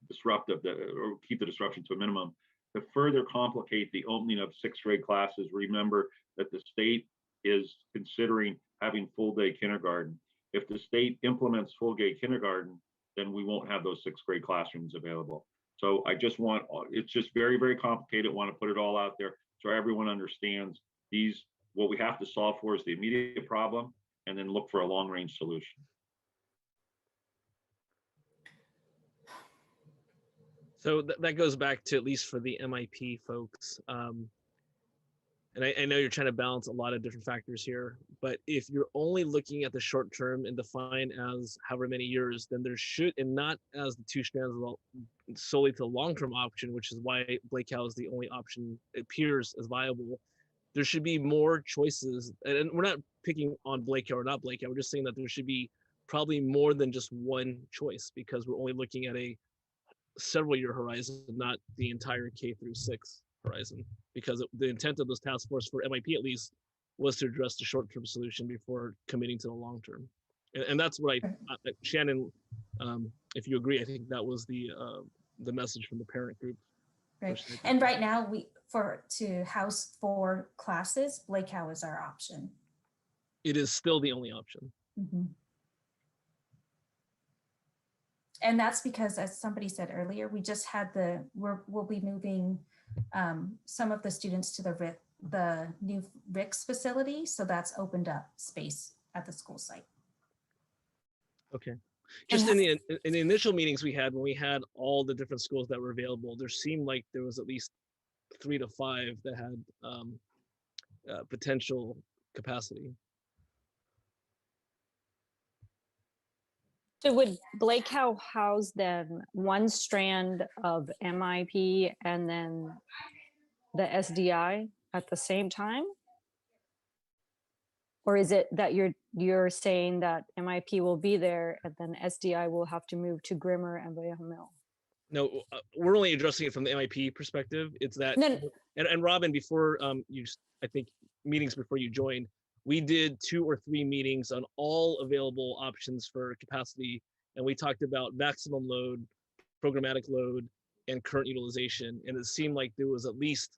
disruptive, or keep the disruption to a minimum. To further complicate the opening of sixth grade classes, remember that the state is considering having full day kindergarten. If the state implements full day kindergarten, then we won't have those sixth grade classrooms available. So it's just very, very complicated. I want to put it all out there so everyone understands what we have to solve for is the immediate problem, and then look for a long range solution. So that goes back to, at least for the MIP folks. And I know you're trying to balance a lot of different factors here, but if you're only looking at the short term and define as however many years, then there should, and not as the two strands solely to the long-term option, which is why Blake Howe is the only option it appears as viable. There should be more choices, and we're not picking on Blake Howe or not Blake Howe. We're just saying that there should be probably more than just one choice, because we're only looking at a several-year horizon, not the entire K-6 horizon, because the intent of this task force for MIP at least was to address the short-term solution before committing to the long-term. And that's what Shannon, if you agree, I think that was the message from the parent group. Right. And right now, to house 4 classes, Blake Howe is our option. It is still the only option. Mm-hmm. And that's because, as somebody said earlier, we just had we'll be moving some of the students to the new RICS facility. So that's opened up space at the school site. Okay. Just in the initial meetings we had, when we had all the different schools that were available, there seemed like there was at least 3 to 5 that had potential capacity. So would Blake Howe house then one strand of MIP and then the SDI at the same time? Or is it that you're saying that MIP will be there and then SDI will have to move to Grimmer and Vallejo Mill? No, we're only addressing it from the MIP perspective. It's that, and Robin, before I think meetings before you joined, we did 2 or 3 meetings on all available options for capacity, and we talked about maximum load, programmatic load, and current utilization. And it seemed like there was at least,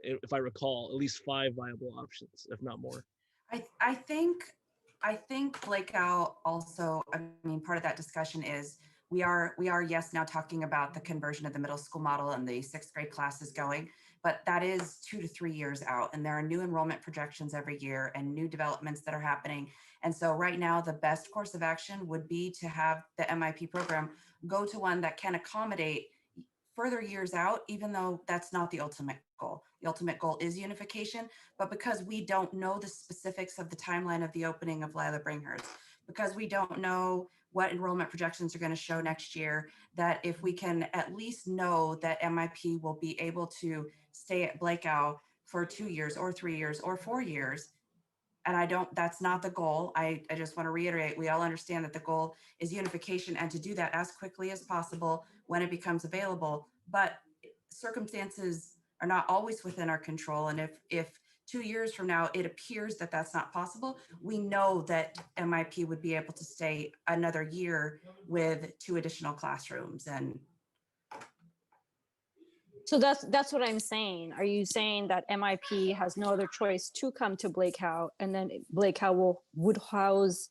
if I recall, at least 5 viable options, if not more. I think Blake also, I mean, part of that discussion is we are yes now talking about the conversion of the middle school model and the 6th grade classes going, but that is 2 to 3 years out, and there are new enrollment projections every year and new developments that are happening. And so right now the best course of action would be to have the MIP program go to one that can accommodate further years out, even though that's not the ultimate goal. The ultimate goal is unification, but because we don't know the specifics of the timeline of the opening of Lila Bringhurst, because we don't know what enrollment projections are going to show next year, that if we can at least know that MIP will be able to stay at Blakeout for 2 years or 3 years or 4 years, and that's not the goal. I just want to reiterate, we all understand that the goal is unification and to do that as quickly as possible when it becomes available. But circumstances are not always within our control. And if 2 years from now, it appears that that's not possible, we know that MIP would be able to stay another year with 2 additional classrooms. And So that's what I'm saying. Are you saying that MIP has no other choice to come to Blakeout, and then Blakeout would house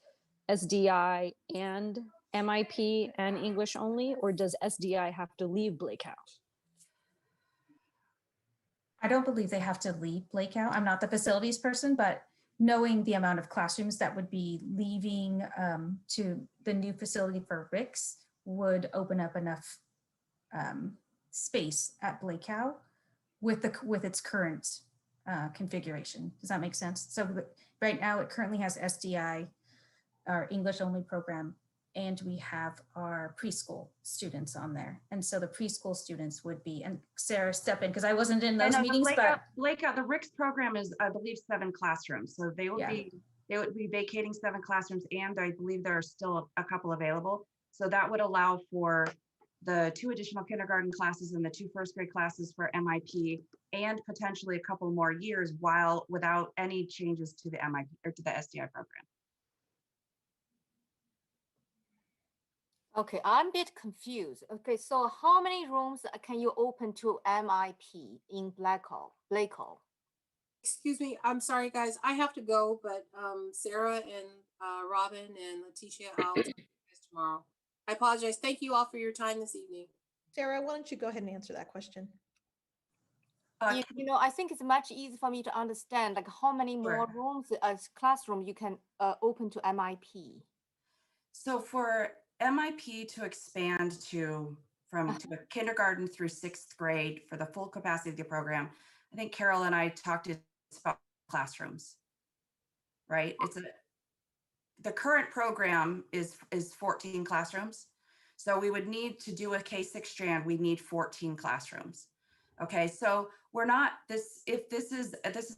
SDI and MIP and English only, or does SDI have to leave Blakeout? I don't believe they have to leave Blakeout. I'm not the facilities person, but knowing the amount of classrooms that would be leaving to the new facility for Rick's would open up enough space at Blakeout with its current configuration. Does that make sense? So right now it currently has SDI, our English only program, and we have our preschool students on there. And so the preschool students would be, and Sarah, step in, because I wasn't in those meetings, but Blakeout, the RICS program is, I believe, 7 classrooms. So they would be vacating 7 classrooms, and I believe there are still a couple available. So that would allow for the 2 additional kindergarten classes and the 2 first grade classes for MIP, and potentially a couple more years without any changes to the MIP or to the SDI program. Okay, I'm a bit confused. Okay, so how many rooms can you open to MIP in Blakeout? Excuse me, I'm sorry, guys. I have to go, but Sarah and Robin and Leticia, I'll talk to you guys tomorrow. I apologize. Thank you all for your time this evening. Sarah, why don't you go ahead and answer that question? You know, I think it's much easier for me to understand, like how many more rooms as classroom you can open to MIP. So for MIP to expand to kindergarten through 6th grade for the full capacity of the program, I think Carol and I talked about classrooms, right? The current program is 14 classrooms. So we would need to do a K6 strand, we need 14 classrooms. Okay, so we're not if this is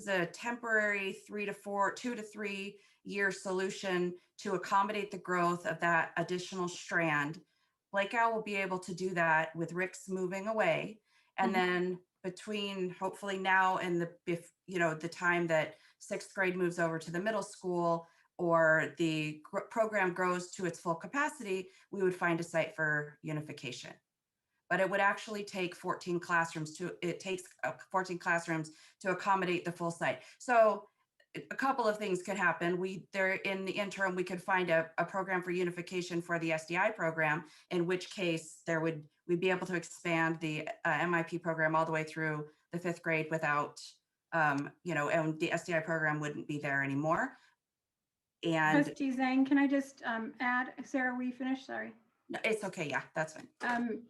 a temporary 2 to 3 year solution to accommodate the growth of that additional strand. Blakeout will be able to do that with Rick's moving away, and then between hopefully now and the time that 6th grade moves over to the middle school, or the program grows to its full capacity, we would find a site for unification. But it would actually take 14 classrooms it takes 14 classrooms to accommodate the full site. So a couple of things could happen. In the interim, we could find a program for unification for the SDI program, in which case we'd be able to expand the MIP program all the way through the 5th grade without, and the SDI program wouldn't be there anymore. And Trustee Zhang, can I just add, Sarah, were you finished? Sorry. No, it's okay. Yeah, that's fine.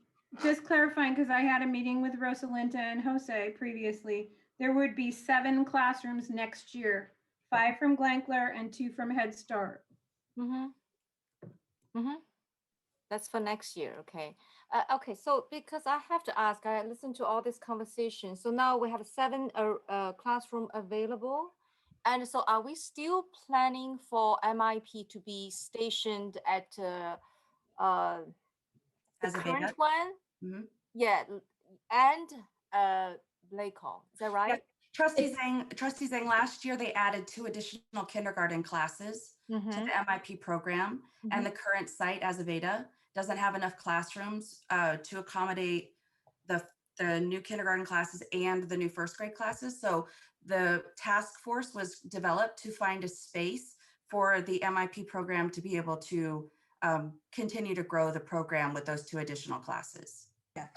Just clarifying, because I had a meeting with Rosalinda and Jose previously, there would be 7 classrooms next year, 5 from Glankler and 2 from Head Start. That's for next year, okay. Okay, so because I have to ask, I listened to all this conversation. So now we have 7 classroom available. And so are we still planning for MIP to be stationed at the current one? Yeah, and Blakeout, is that right? Yeah. Trustee Zhang, last year they added 2 additional kindergarten classes to the MIP program, and the current site as of Ada doesn't have enough classrooms to accommodate the new kindergarten classes and the new first grade classes. So the task force was developed to find a space for the MIP program to be able to continue to grow the program with those 2 additional classes. Yeah.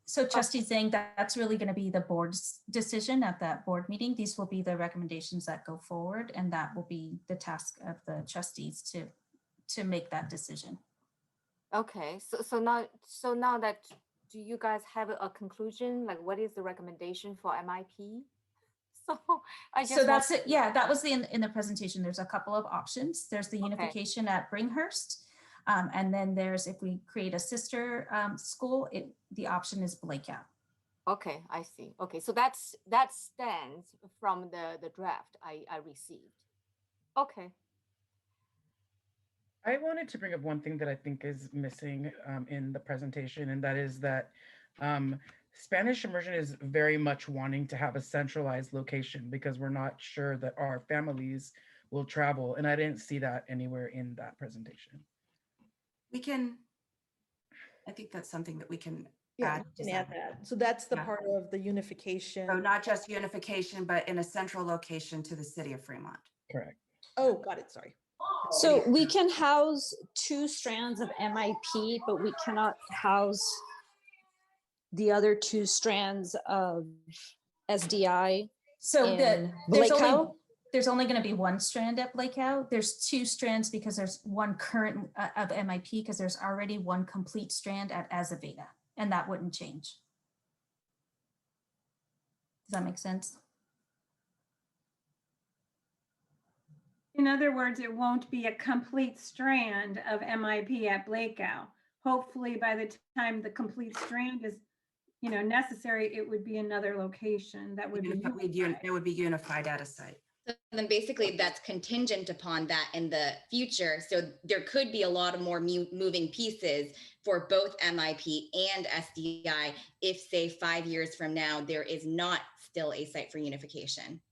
So Trustee Zhang, that's really going to be the board's decision at that board meeting. These will be the recommendations that go forward, and that will be the task of the trustees to make that decision. Okay, so now that, do you guys have a conclusion? Like, what is the recommendation for MIP? So I just So that's it. Yeah, that was in the presentation. There's a couple of options. There's the Okay. unification at Bringhurst. And then there's, if we create a sister school, the option is Blakeout. Okay, I see. Okay, so that stands from the draft I received. Okay. I wanted to bring up one thing that I think is missing in the presentation, and that is that Spanish immersion is very much wanting to have a centralized location because we're not sure that our families will travel. And I didn't see that anywhere in that presentation. I think that's something that we can Yeah, add. you can add that. So that's the Yeah. part of the unification. So not just unification, but in a central location to the city of Fremont. Correct. Oh, got it. Sorry. So we can house 2 strands of MIP, but we cannot house the other 2 strands of SDI. So in there's only going to be 1 strand at Blakeout. There's 2 strands because there's 1 current of MIP because there's already 1 complete strand at Azaveda, and that wouldn't change. Does that make sense? In other words, it won't be a complete strand of MIP at Blakeout. Hopefully by the time the complete strand is, necessary, it would be another location that would be unified. It would be unified at a site. So then basically that's contingent upon that in the future. So there could be a lot of more moving pieces for both MIP and SDI if, say, 5 years from now, there is not still a site for unification.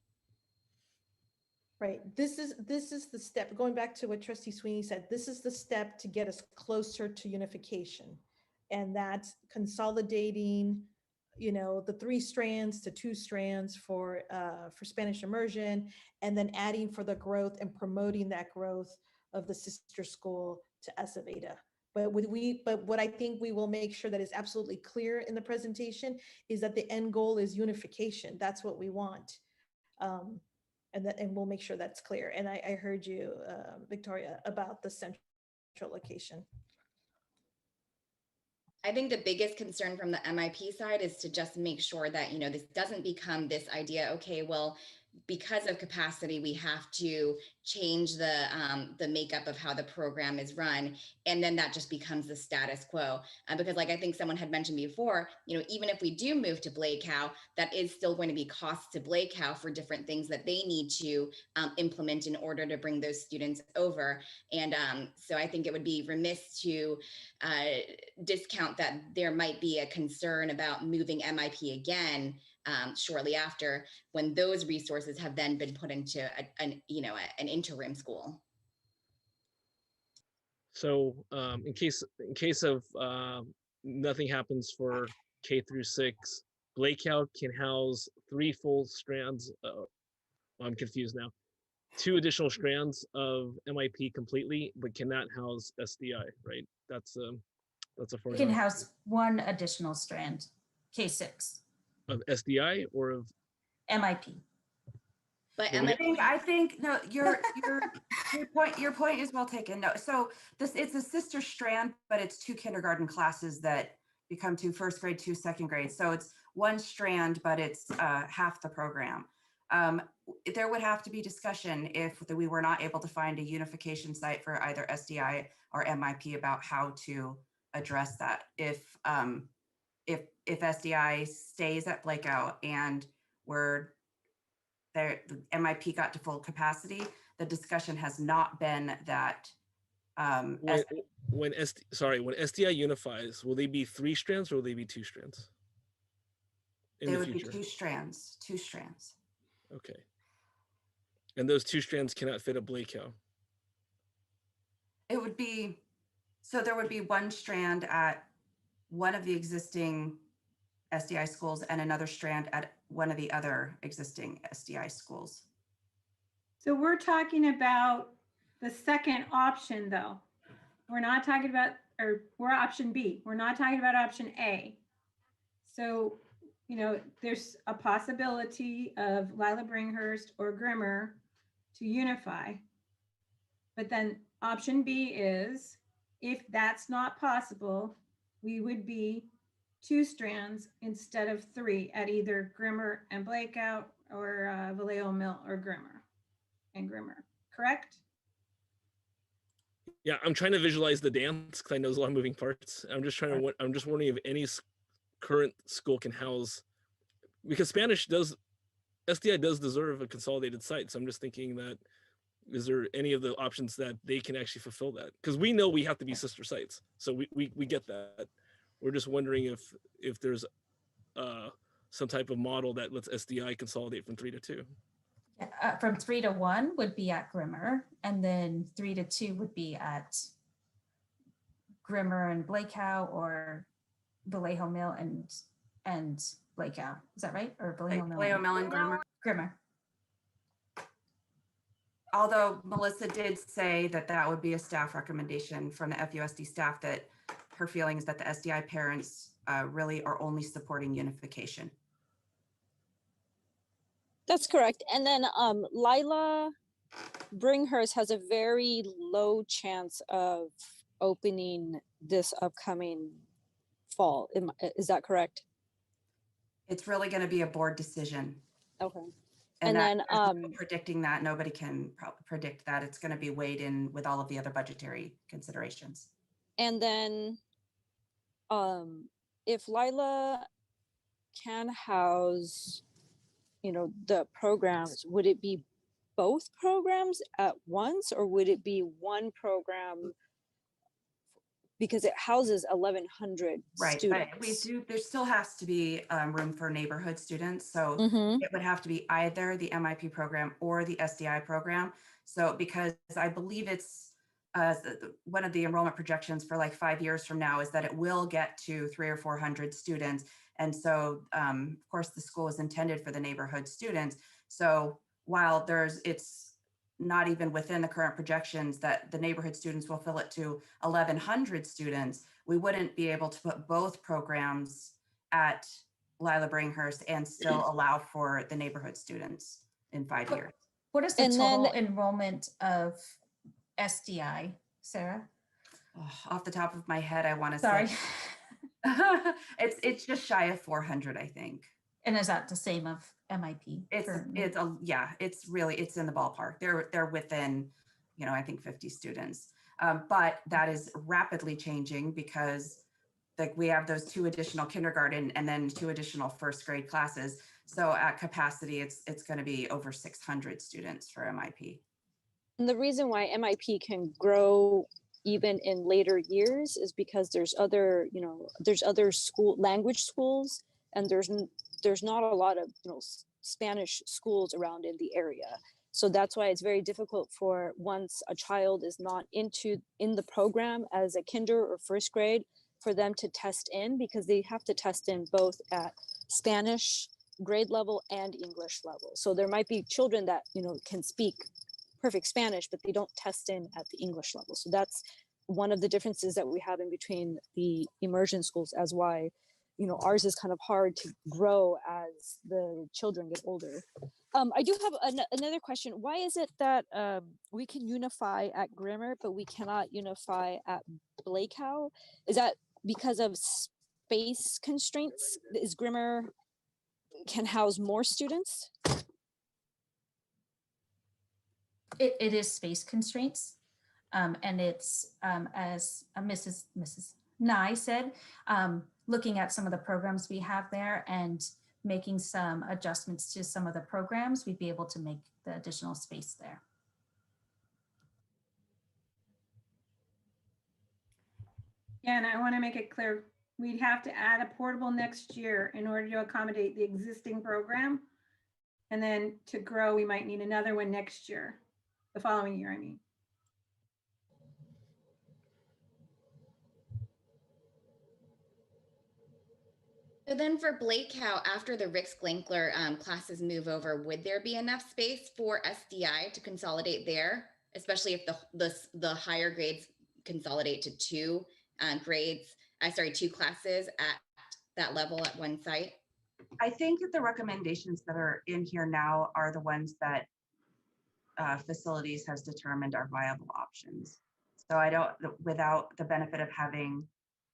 Right. This is the step, going back to what Trustee Sweeney said, this is the step to get us closer to unification. And that's consolidating, the 3 strands to 2 strands for Spanish immersion, and then adding for the growth and promoting that growth of the sister school to Azaveda. But what I think we will make sure that is absolutely clear in the presentation is that the end goal is unification. That's what we want. And we'll make sure that's clear. And I heard you, Victoria, about the central location. I think the biggest concern from the MIP side is to just make sure that, this doesn't become this idea, okay, well, because of capacity, we have to change the makeup of how the program is run. And then that just becomes the status quo. Because like I think someone had mentioned before, even if we do move to Blakeout, that is still going to be costs to Blakeout for different things that they need to implement in order to bring those students over. And so I think it would be remiss to discount that there might be a concern about moving MIP again shortly after, when those resources have then been put into an interim school. So in case of nothing happens for K through 6, Blakeout can house 3 full strands. I'm confused now. 2 additional strands of MIP completely, but cannot house SDI, right? That's a We can house 1 additional strand, K6. Of SDI or of MIP. But I think no, your point is well taken. No, so it's a sister strand, but it's 2 kindergarten classes that become 2 first grade, 2 second grade. So it's 1 strand, but it's half the program. There would have to be discussion if we were not able to find a unification site for either SDI or MIP about how to address that. If SDI stays at Blakeout and the MIP got to full capacity, the discussion has not been that. When SDI unifies, will they be 3 strands or will they be 2 strands? They would be 2 strands. Okay. And those 2 strands cannot fit a Blakeout. It would be, so there would be 1 strand at one of the existing SDI schools and another strand at one of the other existing SDI schools. So we're talking about the second option though. We're not talking about, or we're option B. We're not talking about option A. So, you know, there's a possibility of Lila Bringhurst or Grimmer to unify. But then option B is, if that's not possible, we would be 2 strands instead of 3 at either Grimmer and Blakeout or Vallejo Mill or Grimmer and Grimmer, correct? Yeah, I'm trying to visualize the dance because I know there's a lot of moving parts. I'm just trying to. I'm just wondering if any current school can house, because SDI does deserve a consolidated site. So I'm just thinking that, is there any of the options that they can actually fulfill that? Because we know we have to be sister sites, so we get that. We're just wondering if there's some type of model that lets SDI consolidate from 3 to 2. From 3 to 1 would be at Grimmer, and then 3 to 2 would be at Grimmer and Blakeout, or Vallejo Mill and Blakeout. Is that right? Or Vallejo Mill? Vallejo Mill and Grimmer. Grimmer. Although Melissa did say that that would be a staff recommendation from the FUSD staff, that her feeling is that the SDI parents really are only supporting unification. That's correct. And then Lila Bringhurst has a very low chance of opening this upcoming fall. Is that correct? It's really going to be a board decision. Okay. And then predicting that, nobody can predict that. It's going to be weighed in with all of the other budgetary considerations. And then if Lila can house, you know, the programs, would it be both programs at once, or would it be one program because it houses 1,100 right, students? But we do, there still has to be room for neighborhood students. So it would have to be either the MIP program or the SDI program. So because I believe it's one of the enrollment projections for like 5 years from now is that it will get to 300 or 400 students. And so of course the school is intended for the neighborhood students. So while it's not even within the current projections that the neighborhood students will fill it to 1,100 students, we wouldn't be able to put both programs at Lila Bringhurst and still allow for the neighborhood students in 5 years. What is the total enrollment of SDI, Sarah? Oh, off the top of my head, I want to say. it's just shy of 400, I think. And is that the same of MIP? It's in the ballpark. They're within, you know, I think 50 students. But that is rapidly changing because like we have those 2 additional kindergarten and then 2 additional first grade classes. So at capacity, it's going to be over 600 students for MIP. And the reason why MIP can grow even in later years is because there's other, you know, there's other language schools, and there's not a lot of, you know, Spanish schools around in the area. So that's why it's very difficult for once a child is not in the program as a kinder or first grade for them to test in, because they have to test in both at Spanish grade level and English level. So there might be children that, you know, can speak perfect Spanish, but they don't test in at the English level. So that's one of the differences that we have in between the immersion schools, as why, you know, ours is kind of hard to grow as the children get older. I do have another question. Why is it that we can unify at Grimmer, but we cannot unify at Blakeout? Is that because of space constraints? Is Grimmer can house more students? It is space constraints. And it's, as Mrs. Nye said, looking at some of the programs we have there and making some adjustments to some of the programs, we'd be able to make the additional space there. Yeah, and I want to make it clear, we'd have to add a portable next year in order to accommodate the existing program. And then to grow, we might need another one next year, the following year, I mean. So then for Blake Cow, after the Rick Glinkler classes move over, would there be enough space for SDI to consolidate there, especially if the higher grades consolidate to two two classes at that level at one site? I think that the recommendations that are in here now are the ones that facilities has determined are viable options. So I don't, without the benefit of having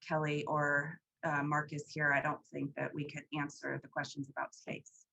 Kelly or Marcus here, I don't think that we could answer the questions about space.